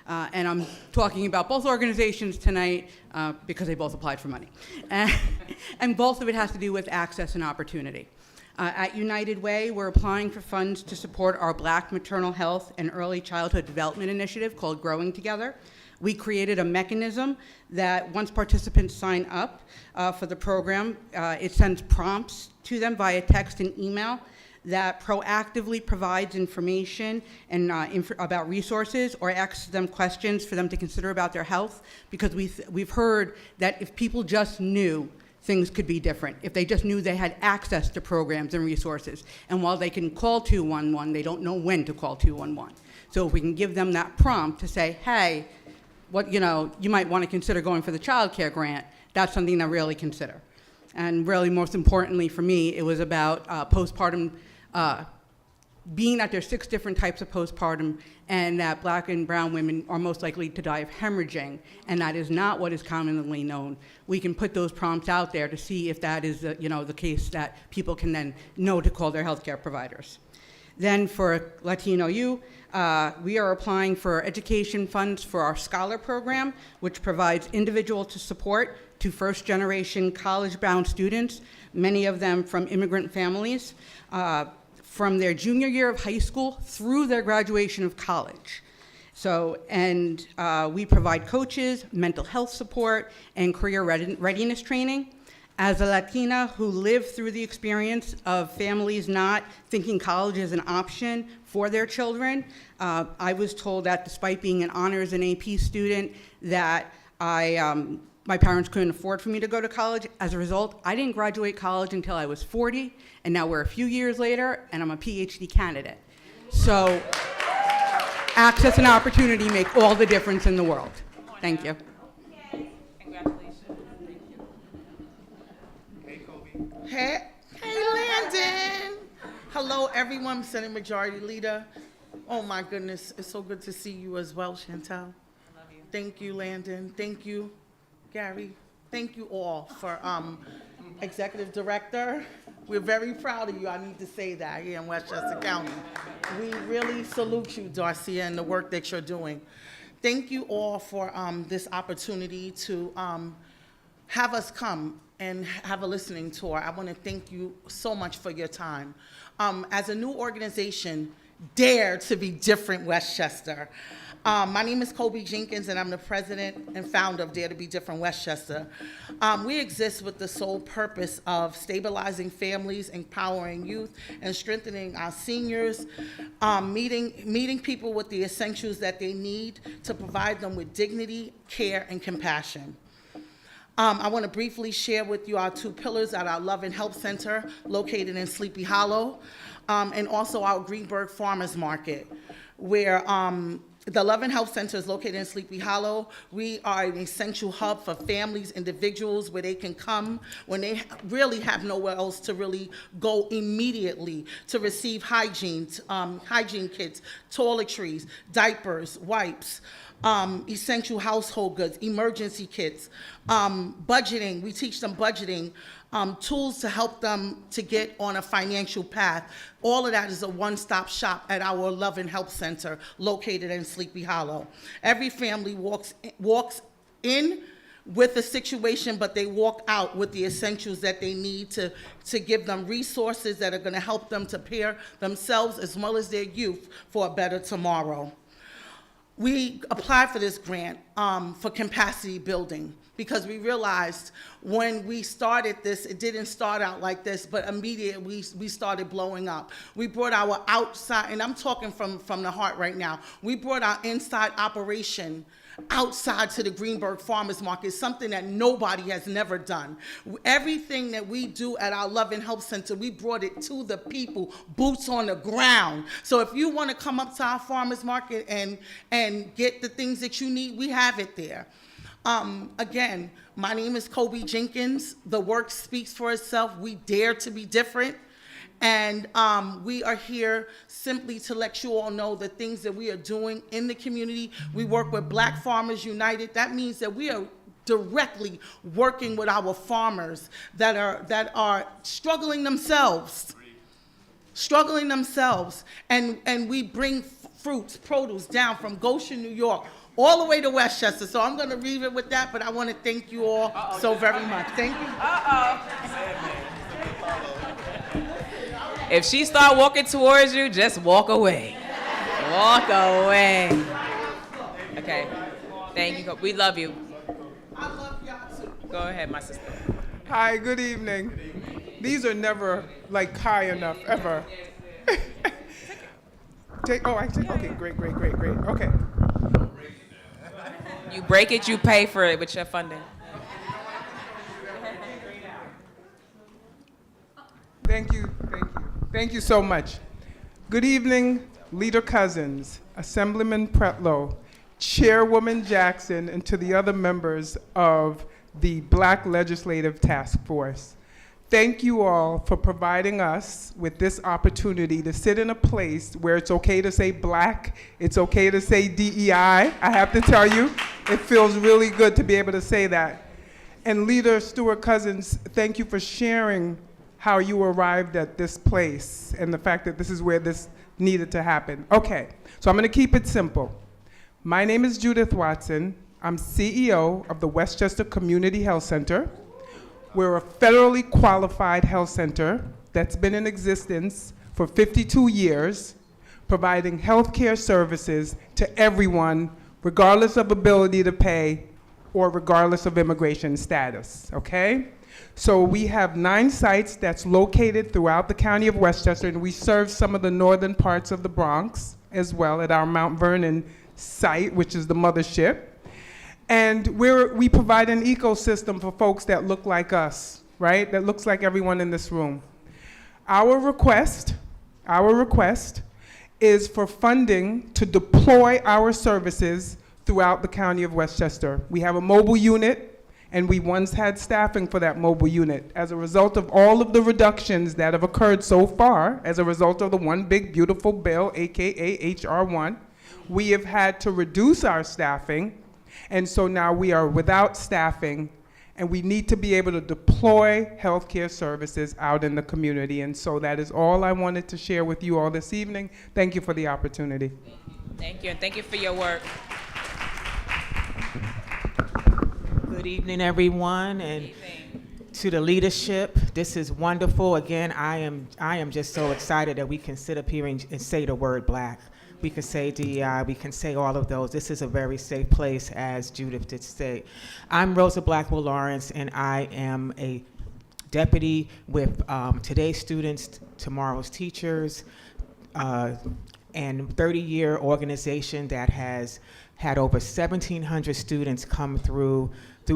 And I'm talking about both organizations tonight because they both applied for money. And both of it has to do with access and opportunity. At United Way, we're applying for funds to support our Black maternal health and early childhood development initiative called Growing Together. We created a mechanism that once participants sign up for the program, it sends prompts to them via text and email that proactively provides information and about resources or asks them questions for them to consider about their health, because we've heard that if people just knew, things could be different. If they just knew they had access to programs and resources. And while they can call 211, they don't know when to call 211. So if we can give them that prompt to say, hey, you might want to consider going for the child care grant, that's something to really consider. And really, most importantly for me, it was about postpartum, being that there's 6 different types of postpartum, and that Black and brown women are most likely to die of hemorrhaging, and that is not what is commonly known. We can put those prompts out there to see if that is the case, that people can then know to call their healthcare providers. Then for Latino U, we are applying for education funds for our Scholar program, which provides individual support to first-generation college-bound students, many of them from immigrant families, from their junior year of high school through their graduation of college. And we provide coaches, mental health support, and career readiness training. As a Latina who lived through the experience of families not thinking college is an option for their children, I was told that despite being an honors and AP student, that my parents couldn't afford for me to go to college. As a result, I didn't graduate college until I was 40, and now we're a few years later, and I'm a PhD candidate. So access and opportunity make all the difference in the world. Thank you. Hey, Landon. Hello, everyone. Senate Majority Leader. Oh, my goodness. It's so good to see you as well, Chantel. I love you. Thank you, Landon. Thank you, Gary. Thank you all for Executive Director. We're very proud of you. I need to say that here in Westchester County. We really salute you, Darcia, and the work that you're doing. Thank you all for this opportunity to have us come and have a listening tour. I want to thank you so much for your time. As a new organization, Dare to be Different Westchester. My name is Kobe Jenkins, and I'm the president and founder of Dare to be Different Westchester. We exist with the sole purpose of stabilizing families, empowering youth, and strengthening our seniors, meeting people with the essentials that they need to provide them with dignity, care, and compassion. I want to briefly share with you our 2 pillars at our Love and Help Center located in Sleepy Hollow, and also our Greenberg Farmers Market, where the Love and Health Center is located in Sleepy Hollow. We are an essential hub for families, individuals, where they can come when they really have nowhere else to really go immediately to receive hygiene kits, toiletries, diapers, wipes, essential household goods, emergency kits, budgeting. We teach them budgeting, tools to help them to get on a financial path. All of that is a one-stop shop at our Love and Help Center located in Sleepy Hollow. Every family walks in with a situation, but they walk out with the essentials that they need to give them resources that are going to help them to prepare themselves as well as their youth for a better tomorrow. We applied for this grant for capacity building because we realized when we started this, it didn't start out like this, but immediately we started blowing up. We brought our outside, and I'm talking from the heart right now, we brought our inside operation outside to the Greenberg Farmers Market, something that nobody has never done. Everything that we do at our Love and Help Center, we brought it to the people, boots on the ground. So if you want to come up to our farmers market and get the things that you need, we have it there. Again, my name is Kobe Jenkins. The work speaks for itself. We dare to be different. And we are here simply to let you all know the things that we are doing in the community. We work with Black Farmers United. That means that we are directly working with our farmers that are struggling themselves. And we bring fruits, produce down from Goshen, New York, all the way to Westchester. So I'm going to leave it with that, but I want to thank you all so very much. Thank you. If she start walking towards you, just walk away. Walk away. Okay. Thank you. We love you. I love y'all too. Go ahead, my sister. Hi, good evening. These are never like high enough, ever. Okay, great. Okay. You break it, you pay for it with your funding. Thank you so much. Good evening, Leader Cousins, Assemblyman Pretlow, Chairwoman Jackson, and to the other members of the Black Legislative Task Force. Thank you all for providing us with this opportunity to sit in a place where it's okay to say black, it's okay to say DEI. I have to tell you, it feels really good to be able to say that. And Leader Stewart Cousins, thank you for sharing how you arrived at this place and the fact that this is where this needed to happen. Okay, so I'm gonna keep it simple. My name is Judith Watson. I'm CEO of the Westchester Community Health Center. We're a federally qualified health center that's been in existence for 52 years, providing healthcare services to everyone, regardless of ability to pay or regardless of immigration status, okay? So we have 9 sites that's located throughout the county of Westchester, and we serve some of the northern parts of the Bronx as well at our Mount Vernon site, which is the mothership. And we provide an ecosystem for folks that look like us, right? That looks like everyone in this room. Our request is for funding to deploy our services throughout the county of Westchester. We have a mobile unit, and we once had staffing for that mobile unit. As a result of all of the reductions that have occurred so far, as a result of the One Big Beautiful Bill, AKA HR1, we have had to reduce our staffing. And so now we are without staffing, and we need to be able to deploy healthcare services out in the community. And so that is all I wanted to share with you all this evening. Thank you for the opportunity. Thank you, and thank you for your work. Good evening, everyone, and to the leadership. This is wonderful. Again, I am just so excited that we can sit up here and say the word black. We can say DEI, we can say all of those. This is a very safe place, as Judith did say. I'm Rosa Blackwell Lawrence, and I am a deputy with today's students, tomorrow's teachers, and 30-year organization that has had over 1,700 students come through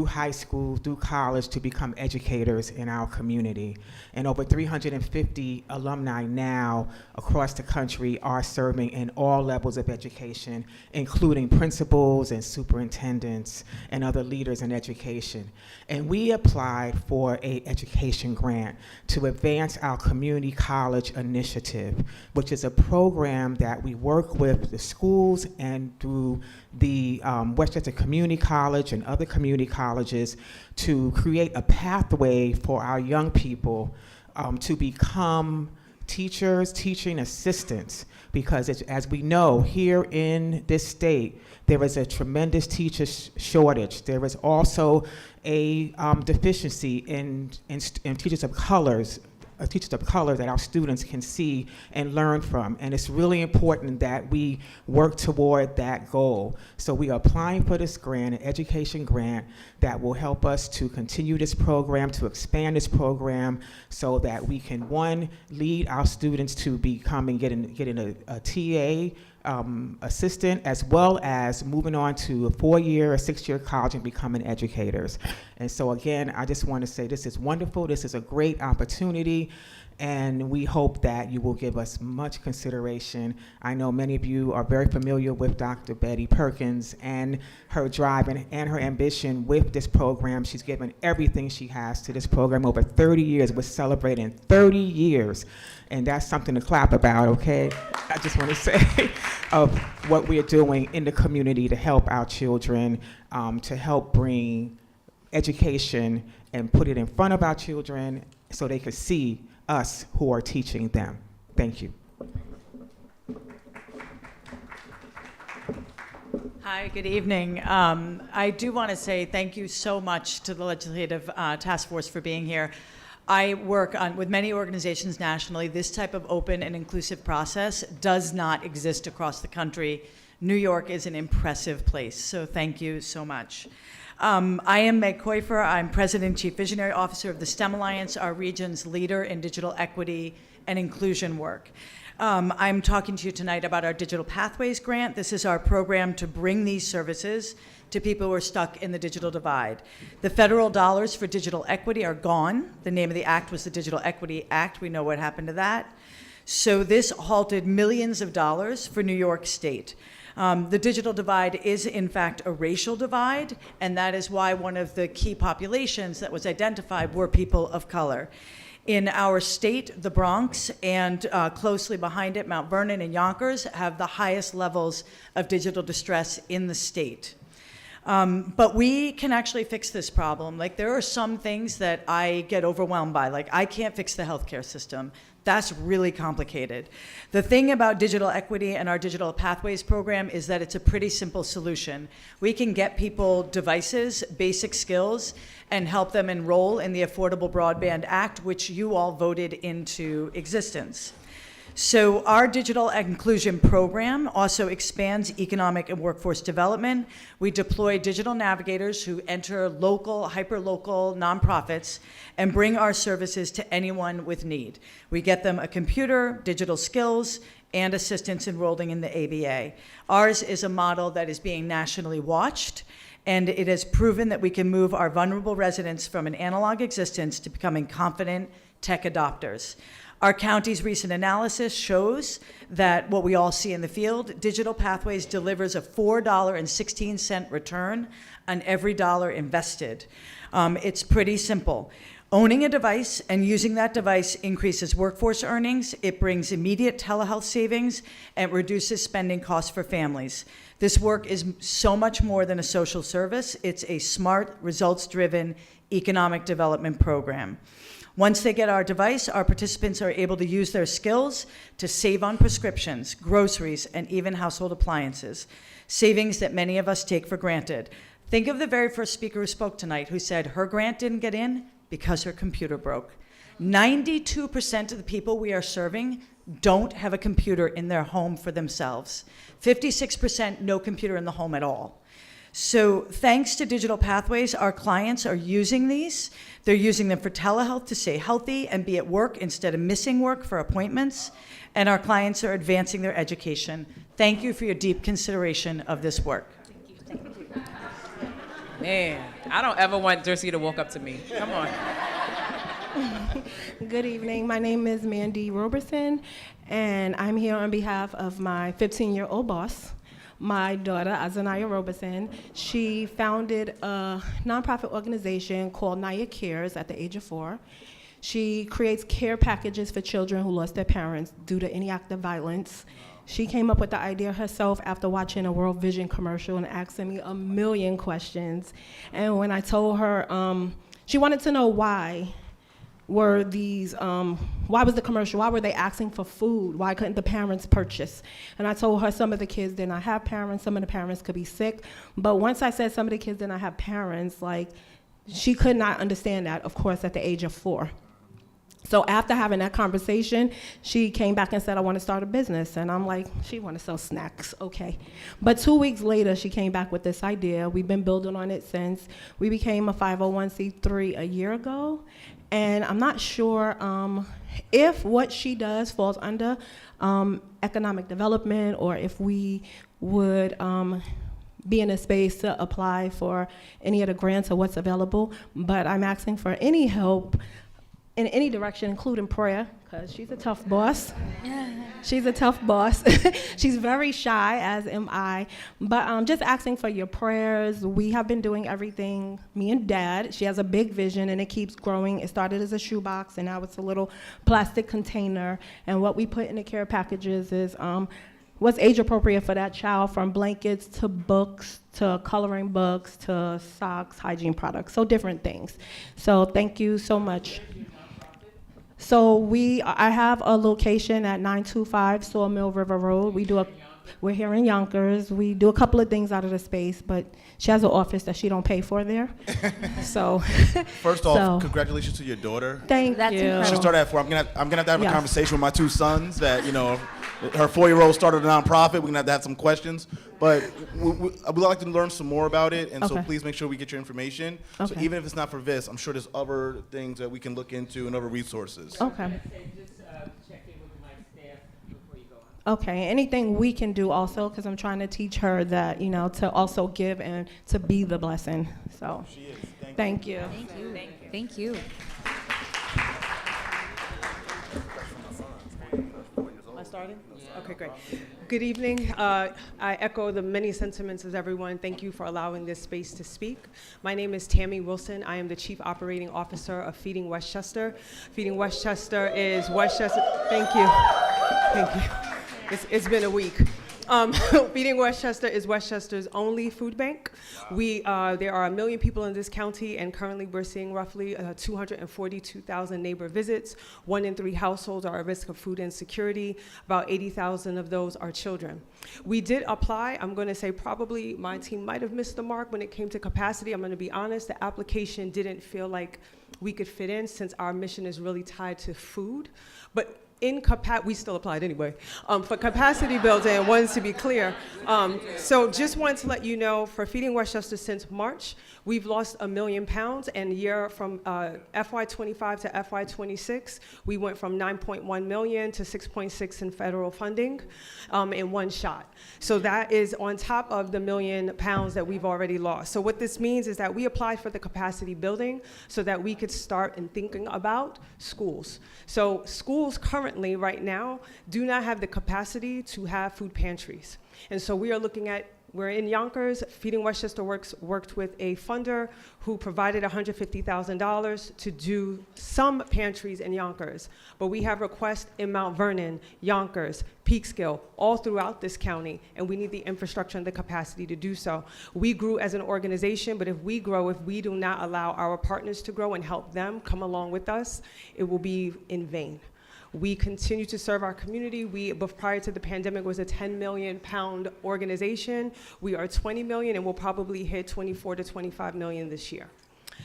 high school, through college, to become educators in our community. And over 350 alumni now across the country are serving in all levels of education, including principals and superintendents and other leaders in education. And we applied for an education grant to advance our community college initiative, which is a program that we work with the schools and through the Westchester Community College and other community colleges to create a pathway for our young people to become teachers, teaching assistants, because as we know, here in this state, there is a tremendous teacher shortage. There is also a deficiency in teachers of color that our students can see and learn from. And it's really important that we work toward that goal. So we are applying for this grant, an education grant, that will help us to continue this program, to expand this program, so that we can, one, lead our students to become and getting a TA assistant, as well as moving on to a 4-year or 6-year college and becoming educators. And so again, I just want to say this is wonderful. This is a great opportunity, and we hope that you will give us much consideration. I know many of you are very familiar with Dr. Betty Perkins and her drive and her ambition with this program. She's given everything she has to this program over 30 years. We're celebrating 30 years, and that's something to clap about, okay? I just want to say of what we're doing in the community to help our children, to help bring education and put it in front of our children so they could see us who are teaching them. Thank you. Hi, good evening. I do want to say thank you so much to the Legislative Task Force for being here. I work with many organizations nationally. This type of open and inclusive process does not exist across the country. New York is an impressive place, so thank you so much. I am Meg Koifer. I'm President and Chief Visionary Officer of the STEM Alliance, our region's leader in digital equity and inclusion work. I'm talking to you tonight about our Digital Pathways Grant. This is our program to bring these services to people who are stuck in the digital divide. The federal dollars for digital equity are gone. The name of the act was the Digital Equity Act. We know what happened to that. So this halted millions of dollars for New York State. The digital divide is, in fact, a racial divide, and that is why one of the key populations that was identified were people of color. In our state, the Bronx, and closely behind it, Mount Vernon and Yonkers, have the highest levels of digital distress in the state. But we can actually fix this problem. Like, there are some things that I get overwhelmed by. Like, I can't fix the healthcare system. That's really complicated. The thing about digital equity and our Digital Pathways program is that it's a pretty simple solution. We can get people devices, basic skills, and help them enroll in the Affordable Broadband Act, which you all voted into existence. So our digital inclusion program also expands economic and workforce development. We deploy digital navigators who enter local, hyperlocal nonprofits and bring our services to anyone with need. We get them a computer, digital skills, and assistance enrolling in the ABA. Ours is a model that is being nationally watched, and it has proven that we can move our vulnerable residents from an analog existence to becoming confident tech adopters. Our county's recent analysis shows that what we all see in the field, Digital Pathways delivers a $4.16 return on every dollar invested. It's pretty simple. Owning a device and using that device increases workforce earnings, it brings immediate telehealth savings, and reduces spending costs for families. This work is so much more than a social service. It's a smart, results-driven economic development program. Once they get our device, our participants are able to use their skills to save on prescriptions, groceries, and even household appliances, savings that many of us take for granted. Think of the very first speaker who spoke tonight who said her grant didn't get in because her computer broke. 92% of the people we are serving don't have a computer in their home for themselves. 56% no computer in the home at all. So thanks to Digital Pathways, our clients are using these. They're using them for telehealth to stay healthy and be at work instead of missing work for appointments. And our clients are advancing their education. Thank you for your deep consideration of this work. Thank you. Man, I don't ever want Jersey to walk up to me. Come on. Good evening. My name is Mandy Roberson, and I'm here on behalf of my 15-year-old boss, my daughter, Azanaya Roberson. She founded a nonprofit organization called Naya Cares at the age of 4. She creates care packages for children who lost their parents due to any act of violence. She came up with the idea herself after watching a World Vision commercial and asking me a million questions. And when I told her, she wanted to know why were these, why was the commercial, why were they asking for food? Why couldn't the parents purchase? And I told her some of the kids did not have parents, some of the parents could be sick. But once I said some of the kids did not have parents, like, she could not understand that, of course, at the age of 4. So after having that conversation, she came back and said, I want to start a business. And I'm like, she want to sell snacks, okay. But 2 weeks later, she came back with this idea. We've been building on it since. We became a 501c3 a year ago. And I'm not sure if what she does falls under economic development or if we would be in a space to apply for any of the grants or what's available. But I'm asking for any help in any direction, including prayer, because she's a tough boss. She's a tough boss. She's very shy, as am I. But just asking for your prayers. We have been doing everything, me and Dad. She has a big vision, and it keeps growing. It started as a shoebox, and now it's a little plastic container. And what we put in the care packages is what's age appropriate for that child, from blankets to books to coloring books to socks, hygiene products, so different things. So thank you so much. So I have a location at 925 Sawmill River Road. We're here in Yonkers. We do a couple of things out of the space, but she has an office that she don't pay for there. So First off, congratulations to your daughter. Thank That's you. incredible. Should start at 4. I'm gonna have to have Yes. a conversation with my 2 sons that, her 4-year-old started a nonprofit. We're gonna have some questions, but I would like to learn some more about it, and so Okay. please make sure we get your information. So Okay. even if it's not for this, I'm sure there's other things that we can look into and other resources. Okay. Okay, anything we can do also, because I'm trying to teach her that, to also give and to be the blessing. So, She is. thank you. Thank you. Thank you. Am I starting? Okay, great. Good evening. I echo the many sentiments of everyone. Thank you for allowing this space to speak. My name is Tammy Wilson. I am the Chief Operating Officer of Feeding Westchester. Feeding Westchester is Westchester. Thank you. Thank you. It's been a week. Feeding Westchester is Westchester's only food bank. There are 1 million people in this county, and currently we're seeing roughly 242,000 neighbor visits. 1 in 3 households are at risk of food insecurity. About 80,000 of those are children. We did apply. I'm going to say probably my team might have missed the mark when it came to capacity. I'm going to be honest. The application didn't feel like we could fit in, since our mission is really tied to food. But we still applied anyway, for capacity building, wanted to be clear. So just wanted to let you know, for Feeding Westchester since March, we've lost 1 million pounds, and year from FY25 to FY26, we went from 9.1 million to 6.6 in federal funding in one shot. So that is on top of the 1 million pounds that we've already lost. So what this means is that we applied for the capacity building so that we could start in thinking about schools. So schools currently, right now, do not have the capacity to have food pantries. And so we are looking at, we're in Yonkers. Feeding Westchester worked with a funder who provided $150,000 to do some pantries in Yonkers. But we have requests in Mount Vernon, Yonkers, Peekskill, all throughout this county, and we need the infrastructure and the capacity to do so. We grew as an organization, but if we do not allow our partners to grow and help them come along with us, it will be in vain. We continue to serve our community. Prior to the pandemic, was a 10 million pound organization. We are 20 million, and we'll probably hit 24 to 25 million this year.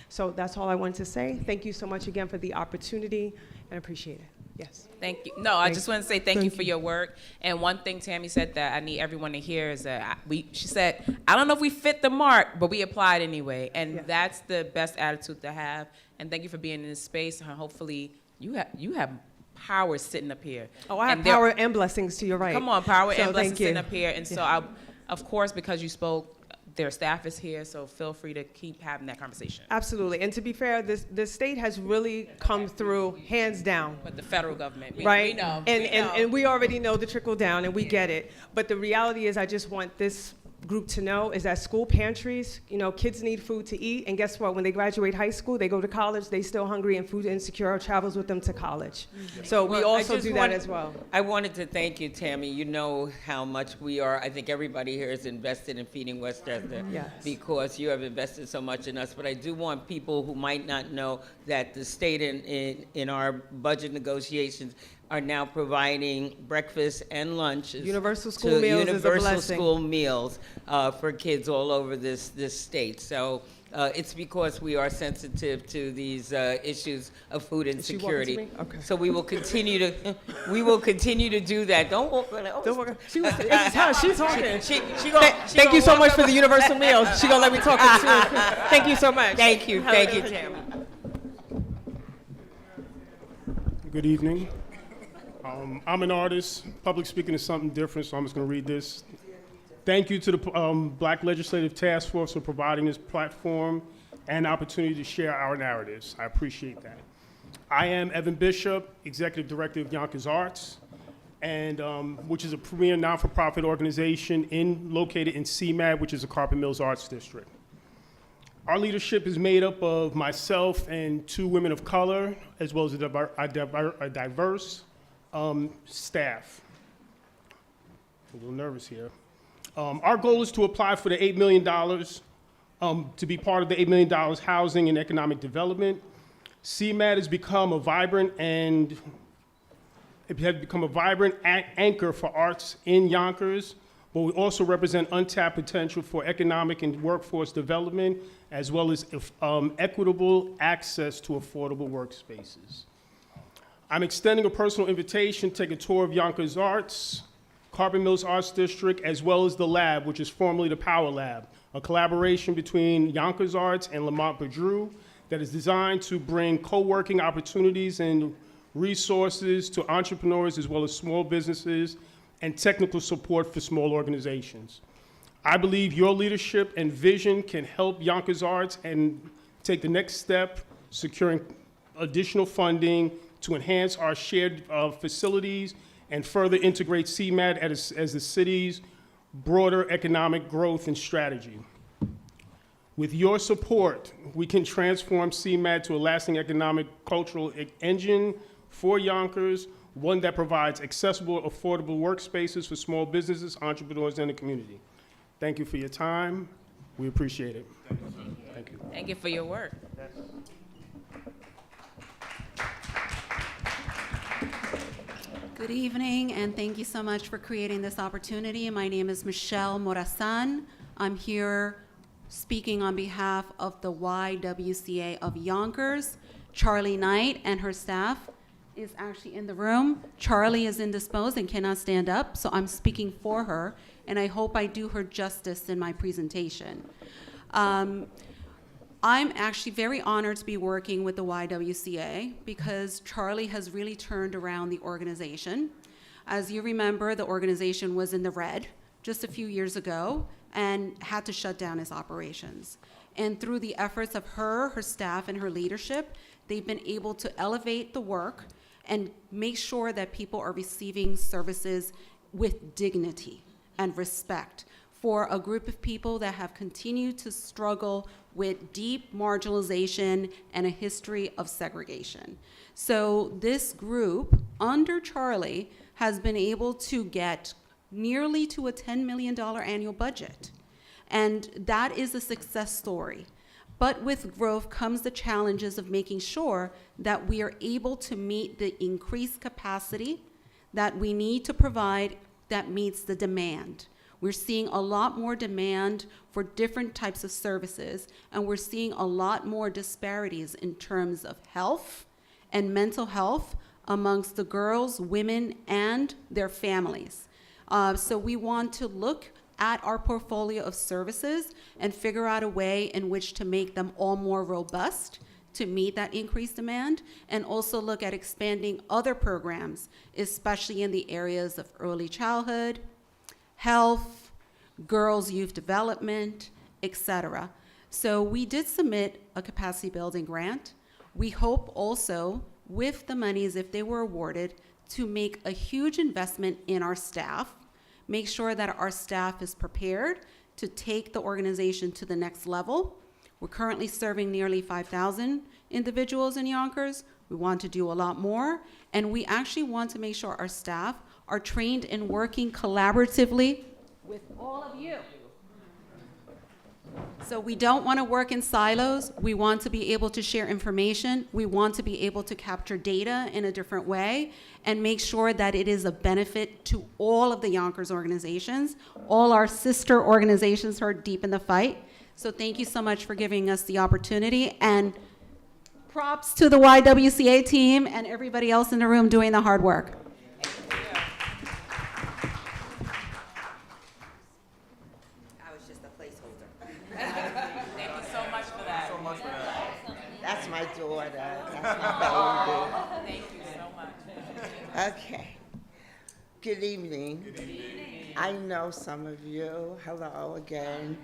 So that's all I wanted to say. Thank you so much again for the opportunity, and I appreciate it. Yes. Thank you. No, I just want to say thank you for your work. And one thing Tammy said that I need everyone to hear is that she said, I don't know if we fit the mark, but we applied anyway. And that's the best attitude to have. And thank you for being in this space. And hopefully you have power sitting up here. Oh, I have power and blessings to your right. Come on, power So and blessings thank you. sitting up here. And so, of course, because you spoke, their staff is here, so feel free to keep having that conversation. Absolutely. And to be fair, the state has really come through hands down. But the federal government, right? We know. And we already know the trickle down, and we get it. But the reality is, I just want this group to know is that school pantries, kids need food to eat, and guess what? When they graduate high school, they go to college, they still hungry, and food insecure travels with them to college. So we also do that as well. I wanted to thank you, Tammy. You know how much we are, I think everybody here is invested in Feeding Westchester because you have invested so much in us. But I do want people who might not know that the state in our budget negotiations are now providing breakfast and lunches. Universal school meals is a blessing. Universal school meals for kids all over this state. So it's because we are sensitive to these issues of food insecurity. Is she walking to me? Okay. So we will continue to do that. Don't walk. Don't walk. She's talking. Thank you so much for the universal meals. She's gonna let me talk too. Thank you so much. Thank you, Tammy. Good evening. I'm an artist. Public speaking is something different, so I'm just going to read this. Thank you to the Black Legislative Task Force for providing this platform and opportunity to share our narratives. I appreciate that. I am Evan Bishop, Executive Director of Yonkers Arts, and which is a premier non-for-profit organization located in CMAD, which is a Carpet Mills Arts District. Our leadership is made up of myself and 2 women of color, as well as a diverse staff. a little nervous here. Our goal is to apply for the $8 million to be part of the $8 million housing and economic development. CMAD has become a vibrant anchor for arts in Yonkers, but we also represent untapped potential for economic and workforce development, as well as equitable access to affordable workspaces. I'm extending a personal invitation to take a tour of Yonkers Arts, Carbon Mills Arts District, as well as the lab, which is formerly the Power Lab, a collaboration between Yonkers Arts and Lamont Badru that is designed to bring co-working opportunities and resources to entrepreneurs as well as small businesses and technical support for small organizations. I believe your leadership and vision can help Yonkers Arts and take the next step, securing additional funding to enhance our shared facilities and further integrate CMAD as the city's broader economic growth and strategy. With your support, we can transform CMAD to a lasting economic, cultural engine for Yonkers, one that provides accessible, affordable workspaces for small businesses, entrepreneurs, and the community. Thank you for your time. We appreciate it. Thank you. Thank you for your work. Good evening, and thank you so much for creating this opportunity. My name is Michelle Morazan. I'm here speaking on behalf of the YWCA of Yonkers. Charlie Knight and her staff is actually in the room. Charlie is indisposed and cannot stand up, so I'm speaking for her, and I hope I do her justice in my presentation. I'm actually very honored to be working with the YWCA because Charlie has really turned around the organization. As you remember, the organization was in the red just a few years ago and had to shut down its operations. And through the efforts of her staff, and her leadership, they've been able to elevate the work and make sure that people are receiving services with dignity and respect for a group of people that have continued to struggle with deep marginalization and a history of segregation. So this group, under Charlie, has been able to get nearly to a $10 million annual budget. And that is a success story. But with growth comes the challenges of making sure that we are able to meet the increased capacity that we need to provide that meets the demand. We're seeing a lot more demand for different types of services, and we're seeing a lot more disparities in terms of health and mental health amongst the girls, women, and their families. So we want to look at our portfolio of services and figure out a way in which to make them all more robust to meet that increased demand, and also look at expanding other programs, especially in the areas of early childhood, health, girls' youth development, etc. So we did submit a capacity building grant. We hope also, with the monies, if they were awarded, to make a huge investment in our staff, make sure that our staff is prepared to take the organization to the next level. We're currently serving nearly 5,000 individuals in Yonkers. We want to do a lot more, and we actually want to make sure our staff are trained in working collaboratively with all of you. So we don't want to work in silos. We want to be able to share information. We want to be able to capture data in a different way and make sure that it is a benefit to all of the Yonkers organizations, all our sister organizations who are deep in the fight. So thank you so much for giving us the opportunity, and props to the YWCA team and everybody else in the room doing the hard work. Thank you so much for that. That's my daughter. That's my baby. Thank you so much. Okay. Good evening. Good evening. I know some of you. Hello again.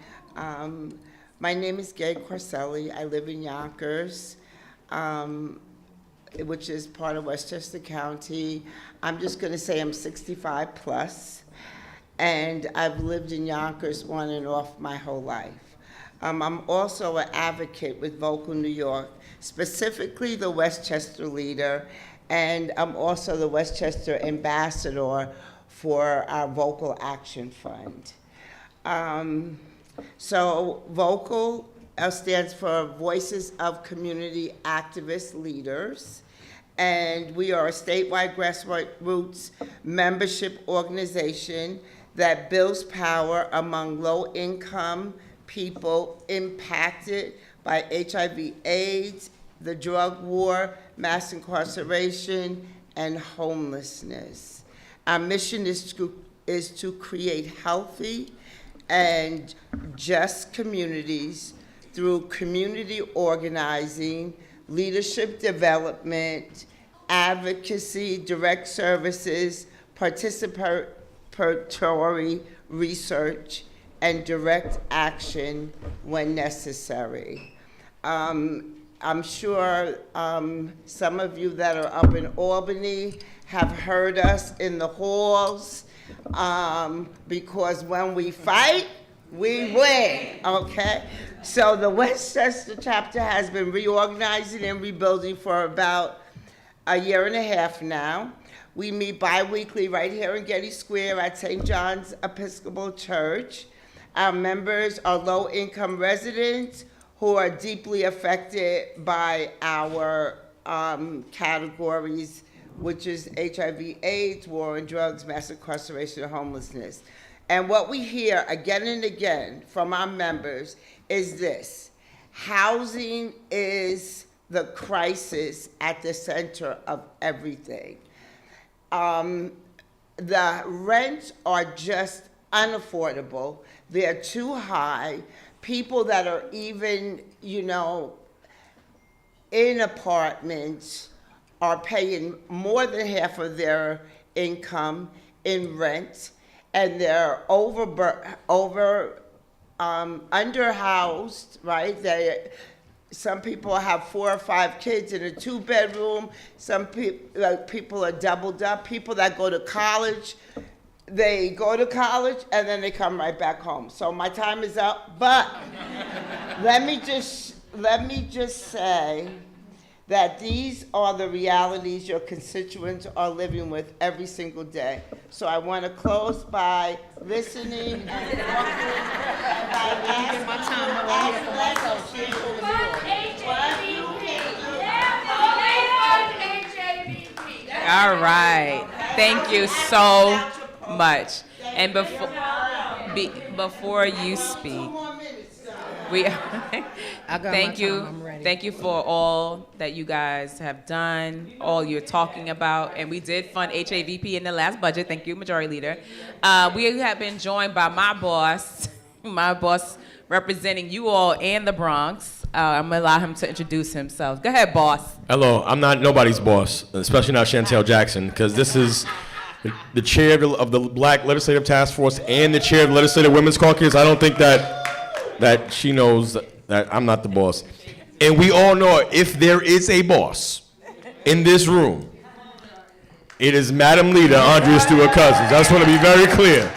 My name is Gay Corselli. I live in Yonkers, which is part of Westchester County. I'm just going to say I'm 65 plus, and I've lived in Yonkers on and off my whole life. I'm also an advocate with Vocal New York, specifically the Westchester leader, and I'm also the Westchester ambassador for our Vocal Action Fund. So Vocal stands for Voices of Community Activist Leaders, and we are a statewide grassroots membership organization that builds power among low-income people impacted by HIV/AIDS, the drug war, mass incarceration, and homelessness. Our mission is to create healthy and just communities through community organizing, leadership development, advocacy, direct services, participatory research, and direct action when necessary. I'm sure some of you that are up in Albany have heard us in the halls, because when we fight, we win, okay? So the Westchester chapter has been reorganizing and rebuilding for about a year and a half now. We meet bi-weekly right here in Getty Square at St. John's Episcopal Church. Our members are low-income residents who are deeply affected by our categories, which is HIV/AIDS, war on drugs, mass incarceration, and homelessness. And what we hear again and again from our members is this: housing is the crisis at the center of everything. The rents are just unaffordable. They're too high. People that are even, in apartments are paying more than half of their income in rent, and they're underhoused, right? Some people have 4 or 5 kids in a 2-bedroom. Some people are doubled up. People that go to college, they go to college and then they come right back home. So my time is up, but let me just say that these are the realities your constituents are living with every single day. So I want to close by listening and All right. Thank you so much. And before you speak, thank you for all that you guys have done, all you're talking about, and we did fund HAVP in the last budget. Thank you, Majority Leader. We have been joined by my boss representing you all and the Bronx. I'm gonna allow him to introduce himself. Go ahead, boss. Hello, I'm not nobody's boss, especially not Chantel Jackson, because this is the chair of the Black Legislative Task Force and the chair of the Legislative Women's Caucus. I don't think that she knows that I'm not the boss. And we all know if there is a boss in this room, it is Madam Leader Andrea Stewart Cousins. I just want to be very clear,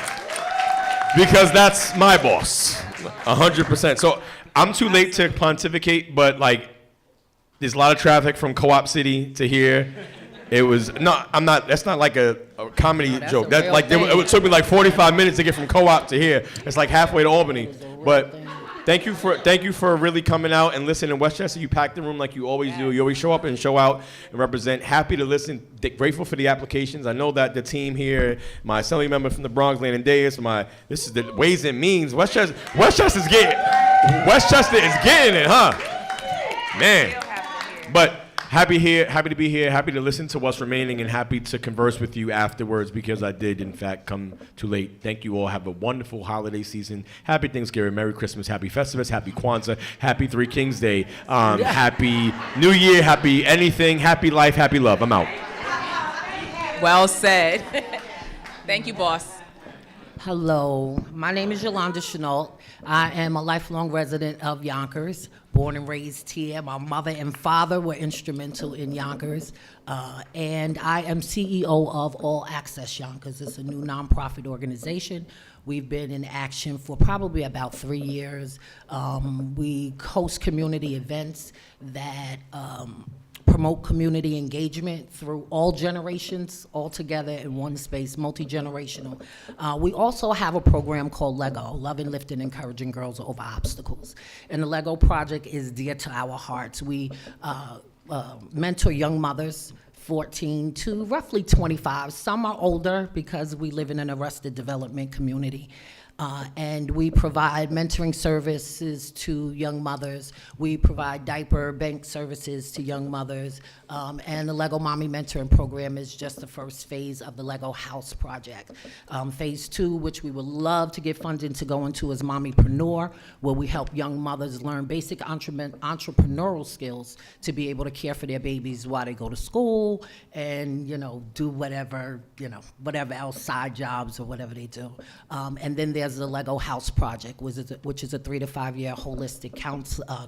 because that's my boss, 100%. So I'm too late to pontificate, but there's a lot of traffic from Co-op City to here. It was that's not like a comedy joke. It took me like 45 minutes to get from Co-op to here. It's like halfway to Albany. But thank you for really coming out and listening. In Westchester, you pack the room like you always do. You always show up and show out and represent. Happy to listen. Grateful for the applications. I know that the team here, my assembly member from the Bronx, Landon Davis, this is the Ways and Means. Westchester is getting it, huh? Man. But happy to be here, happy to listen to what's remaining, and happy to converse with you afterwards, because I did, in fact, come too late. Thank you all. Have a wonderful holiday season. Happy Thanksgiving, Merry Christmas, Happy Festivus, Happy Kwanzaa, Happy Three Kings Day, Happy New Year, Happy anything, Happy life, Happy love. I'm out. Well said. Thank you, boss. Hello, my name is Yolanda Chenault. I am a lifelong resident of Yonkers, born and raised here. My mother and father were instrumental in Yonkers, and I am CEO of All Access Yonkers. It's a new nonprofit organization. We've been in action for probably about 3 years. We host community events that promote community engagement through all generations, all together in one space, multi-generational. We also have a program called LEGO, Loving, Lifting, Encouraging Girls Over Obstacles. And the LEGO project is dear to our hearts. We mentor young mothers, 14 to roughly 25. Some are older because we live in an arrested development community. And we provide mentoring services to young mothers. We provide diaper bank services to young mothers. And the Lego Mommy Mentoring Program is just the first phase of the Lego House Project. Phase 2, which we would love to get funding to go into, is Mommypreneur, where we help young mothers learn basic entrepreneurial skills to be able to care for their babies while they go to school and, do whatever, whatever else, side jobs or whatever they do. And then there's the Lego House Project, which is a 3 to 5 year holistic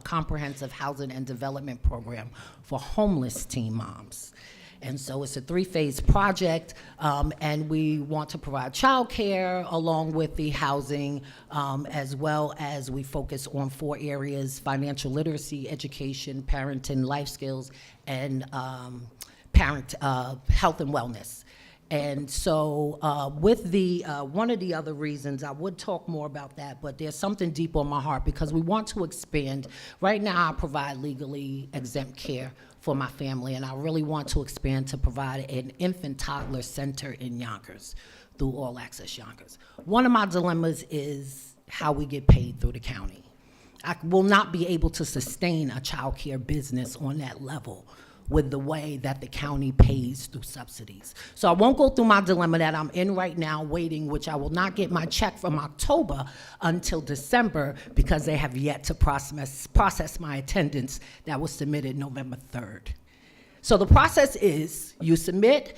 comprehensive housing and development program for homeless teen moms. And so it's a 3-phase project, and we want to provide childcare along with the housing, as well as we focus on 4 areas: financial literacy, education, parenting, life skills, and parent health and wellness. And so with the, one of the other reasons, I would talk more about that, but there's something deep on my heart because we want to expand. Right now I provide legally exempt care for my family, and I really want to expand to provide an infant toddler center in Yonkers through All Access Yonkers. One of my dilemmas is how we get paid through the county. I will not be able to sustain a child care business on that level with the way that the county pays through subsidies. So I won't go through my dilemma that I'm in right now waiting, which I will not get my check from October until December because they have yet to process my attendance that was submitted November 3rd. So the process is you submit,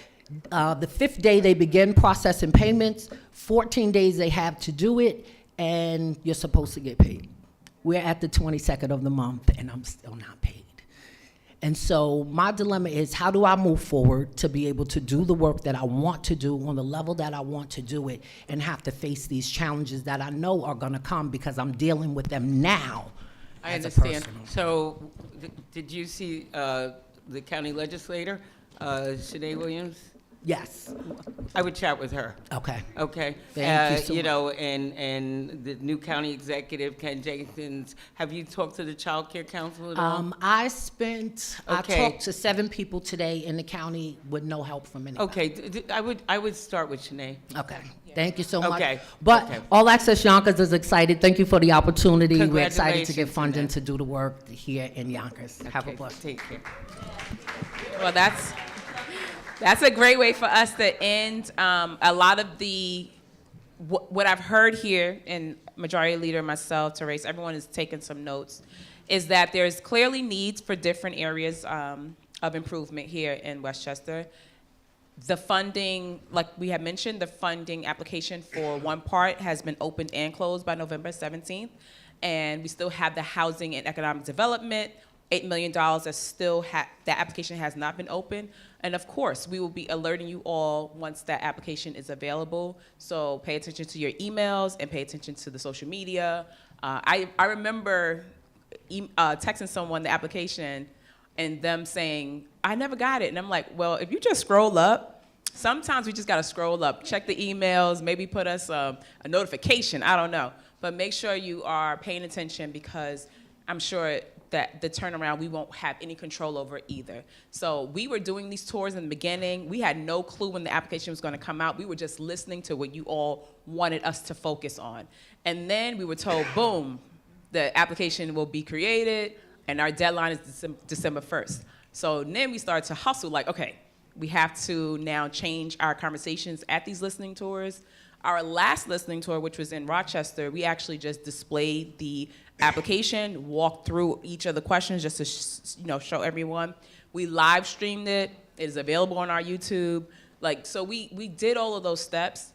the 5th day they begin processing payments, 14 days they have to do it, and you're supposed to get paid. We're at the 22nd of the month and I'm still not paid. And so my dilemma is, how do I move forward to be able to do the work that I want to do on the level that I want to do it and have to face these challenges that I know are gonna come because I'm dealing with them now I as a understand. person. So, did you see the county legislator, Shanae Williams? Yes. I would chat with her. Okay. Okay. Thank you so you much. know, and the new county executive, Ken Jenkins. Have you talked to the Child Care Council at all? I Okay. talked to 7 people today in the county with no help from anybody. Okay, I would start with Shanae. Okay. Thank you so much. Okay. But Okay. All Access Yonkers is excited. Thank you for the opportunity. We're excited to get Congratulations, funding Jeanette. to do the work here in Yonkers. Have a Okay, blessed take care. Well, that's a great way for us to end. A lot of what I've heard here, and Majority Leader, myself, Therese, everyone is taking some notes, is that there's clearly needs for different areas of improvement here in Westchester. The funding, like we had mentioned, the funding application for one part has been opened and closed by November 17th. And we still have the housing and economic development, $8 million that still that application has not been open. And of course, we will be alerting you all once that application is available. So pay attention to your emails and pay attention to the social media. I remember texting someone the application and them saying, I never got it. And I'm like, well, if you just scroll up, sometimes we just gotta scroll up, check the emails, maybe put us a notification, I don't know. But make sure you are paying attention because I'm sure that the turnaround we won't have any control over either. So we were doing these tours in the beginning. We had no clue when the application was gonna come out. We were just listening to what you all wanted us to focus on. And then we were told, boom, the application will be created and our deadline is December 1st. So then we started to hustle like, okay, we have to now change our conversations at these listening tours. Our last listening tour, which was in Rochester, we actually just displayed the application, walked through each of the questions just to show everyone. We live streamed it. It is available on our YouTube. So we did all of those steps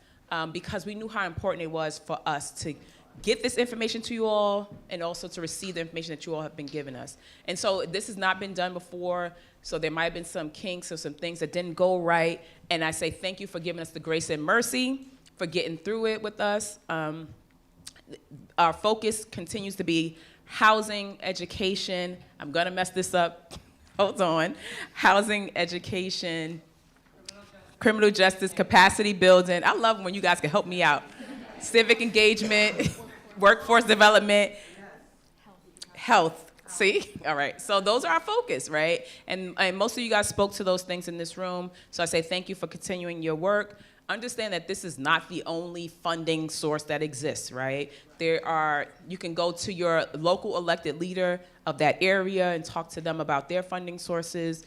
because we knew how important it was for us to get this information to you all and also to receive the information that you all have been giving us. And so this has not been done before, so there might have been some kinks or some things that didn't go right. And I say thank you for giving us the grace and mercy, for getting through it with us. Our focus continues to be housing, education. I'm gonna mess this up. hold on, housing, education, criminal justice, capacity building. I love when you guys can help me out. Civic engagement, workforce development, health. See? All right. So those are our focus, right? And most of you guys spoke to those things in this room. So I say thank you for continuing your work. Understand that this is not the only funding source that exists, right? You can go to your local elected leader of that area and talk to them about their funding sources,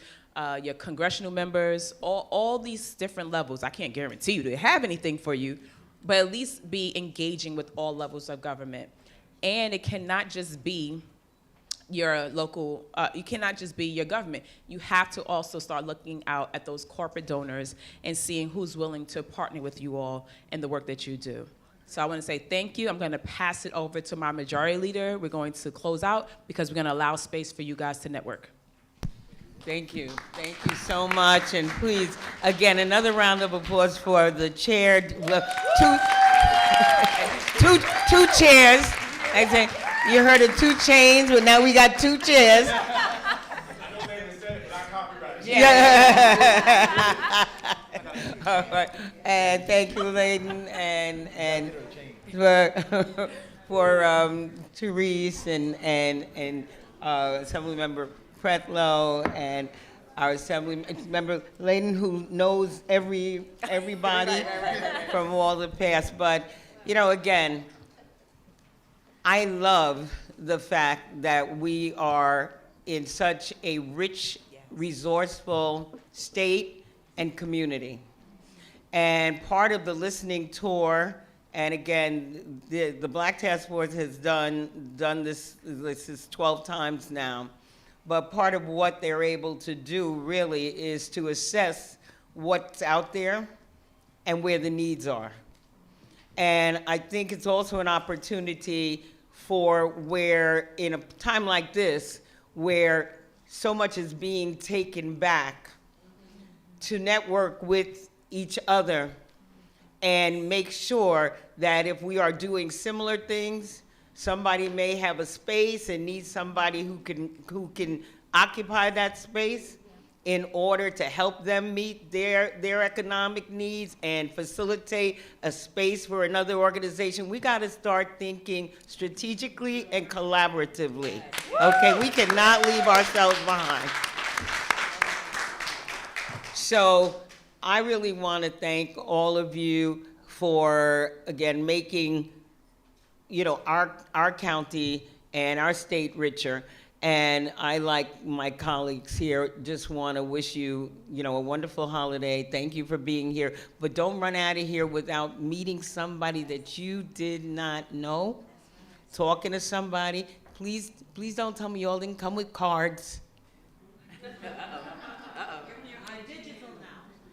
your congressional members, all these different levels. I can't guarantee you to have anything for you, but at least be engaging with all levels of government. And it cannot just be your local, you cannot just be your government. You have to also start looking out at those corporate donors and seeing who's willing to partner with you all in the work that you do. So I want to say thank you. I'm going to pass it over to my majority leader. We're going to close out because we're going to allow space for you guys to network. Thank you. Thank you so much. And please, again, another round of applause for the chair. Two chairs. I say, you heard of 2 chains, but now we got 2 chairs. Yeah. All right. And thank you, Layden, and for Therese and Assemblymember Pretlow and our Assembly Member Layden, who knows everybody from all the past. But again, I love the fact that we are in such a rich, resourceful state and community. And part of the listening tour, and again, the Black Task Force has done this is 12 times now, but part of what they're able to do really is to assess what's out there and where the needs are. And I think it's also an opportunity for where, in a time like this, where so much is being taken back, to network with each other and make sure that if we are doing similar things, somebody may have a space and needs somebody who can occupy that space in order to help them meet their economic needs and facilitate a space for another organization. We got to start thinking strategically and collaboratively. Okay, we cannot leave ourselves behind. So I really want to thank all of you for, again, making our county and our state richer. And I, like my colleagues here, just want to wish you, a wonderful holiday. Thank you for being here. But don't run out of here without meeting somebody that you did not know, talking to somebody. Please don't tell me you all didn't come with cards.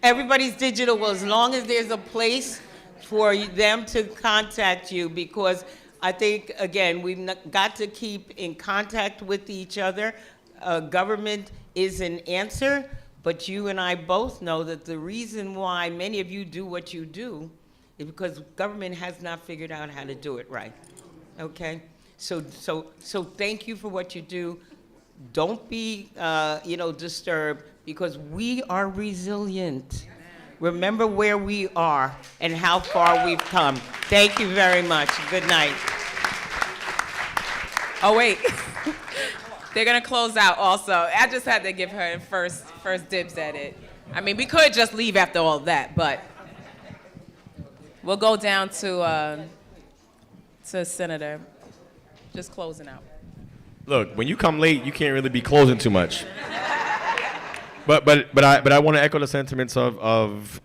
Everybody's digital. Well, as long as there's a place for them to contact you, because I think, again, we've got to keep in contact with each other. Government is an answer, but you and I both know that the reason why many of you do what you do is because government has not figured out how to do it right. Okay? So thank you for what you do. Don't be, disturbed, because we are resilient. Remember where we are and how far we've come. Thank you very much. Good night. Oh, wait. They're going to close out also. I just had to give her first dibs at it. I mean, we could just leave after all of that, but we'll go down to Senator. Just closing out. Look, when you come late, you can't really be closing too much. But I want to echo the sentiments of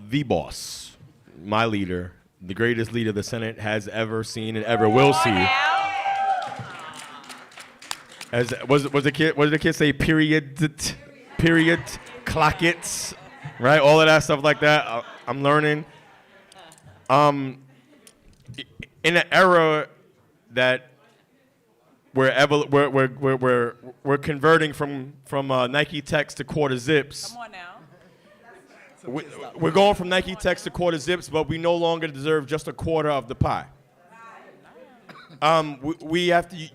the boss, my leader, the greatest leader the Senate has ever seen and ever will see. Was the kid say period, clock it, right? All of that stuff like that. I'm learning. In an era that we're converting from Nike Techs to quarter zips. Come on now. We're going from Nike Techs to quarter zips, but we no longer deserve just a quarter of the pie.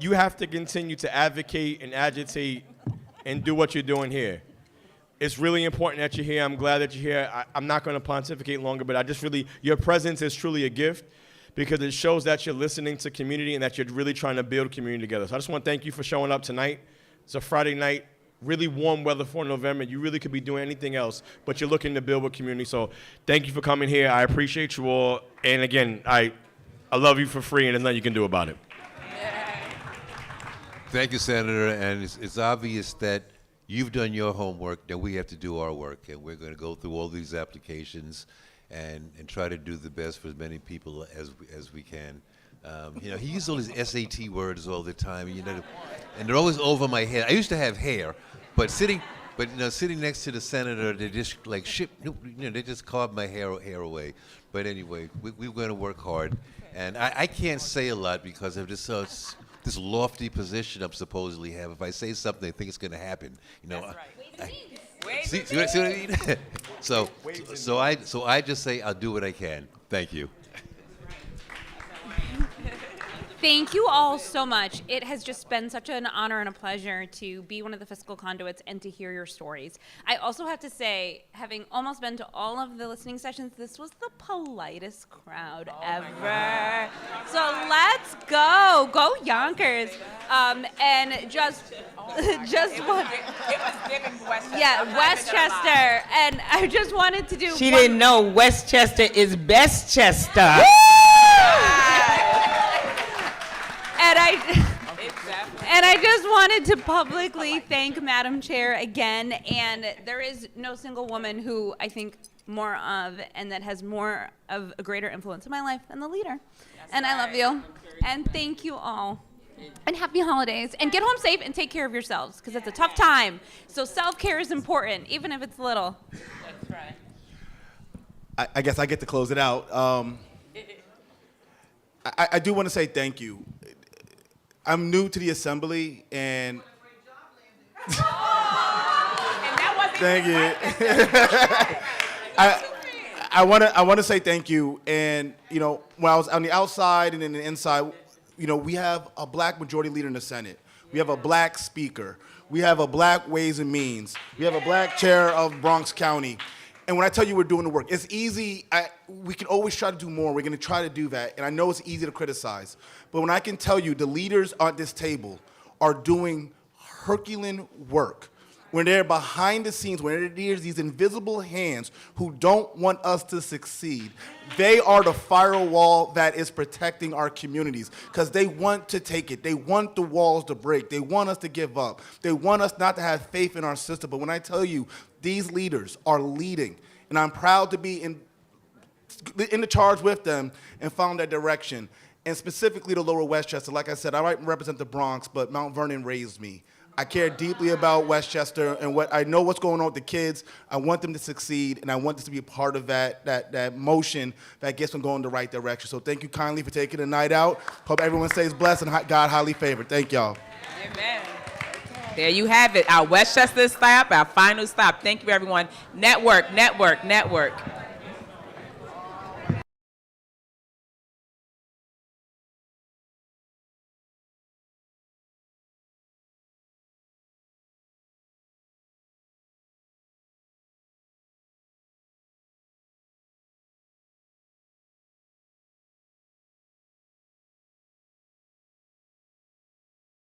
You have to continue to advocate and agitate and do what you're doing here. It's really important that you're here. I'm glad that you're here. I'm not going to pontificate longer, but your presence is truly a gift because it shows that you're listening to community and that you're really trying to build community together. So I just want to thank you for showing up tonight. It's a Friday night, really warm weather for November. You really could be doing anything else, but you're looking to build a community. So thank you for coming here. I appreciate you all. And again, I love you for free, and there's nothing you can do about it. Thank you, Senator. And it's obvious that you've done your homework, that we have to do our work. And we're going to go through all these applications and try to do the best for as many people as we can. He uses all these SAT words all the time, and they're always over my head. I used to have hair, but sitting next to the senator, they just they just carved my hair away. But anyway, we're going to work hard, and I can't say a lot because of this lofty position I'm supposedly have. If I say something, I think it's going to happen. That's right. See what I mean? So I just say I'll do what I can. Thank you. Thank you all so much. It has just been such an honor and a pleasure to be one of the fiscal conduits and to hear your stories. I also have to say, having almost been to all of the listening sessions, this was the politest crowd ever. So let's go. Go Yonkers. And just one. It was giving Westchester. Yeah, Westchester. And I just wanted to do She didn't know Westchester is Bestchester. And I just wanted to publicly thank Madam Chair again. And there is no single woman who I think more of and that has more of a greater influence in my life than the leader. And I love you. And thank you all. And happy holidays. And get home safe and take care of yourselves because it's a tough time. So self-care is important, even if it's little. That's right. I guess I get to close it out. I do want to say thank you. I'm new to the assembly, and thank you. I want to say thank you. And when I was on the outside and in the inside, we have a black majority leader in the Senate. We have a black speaker. We have a black Ways and Means. We have a black chair of Bronx County. And when I tell you we're doing the work, it's easy. We can always try to do more. We're going to try to do that. And I know it's easy to criticize. But when I can tell you the leaders at this table are doing Herculean work, when they're behind the scenes, when there's these invisible hands who don't want us to succeed, they are the firewall that is protecting our communities because they want to take it. They want the walls to break. They want us to give up. They want us not to have faith in our system. But when I tell you these leaders are leading, and I'm proud to be in the charge with them and follow that direction, and specifically the Lower Westchester. Like I said, I represent the Bronx, but Mount Vernon raised me. I care deeply about Westchester and I know what's going on with the kids. I want them to succeed, and I want this to be a part of that motion that gets them going the right direction. So thank you kindly for taking the night out. Hope everyone stays blessed and God highly favored. Thank y'all. Amen. There you have it. Our Westchester stop, our final stop. Thank you, everyone. Network, network, network.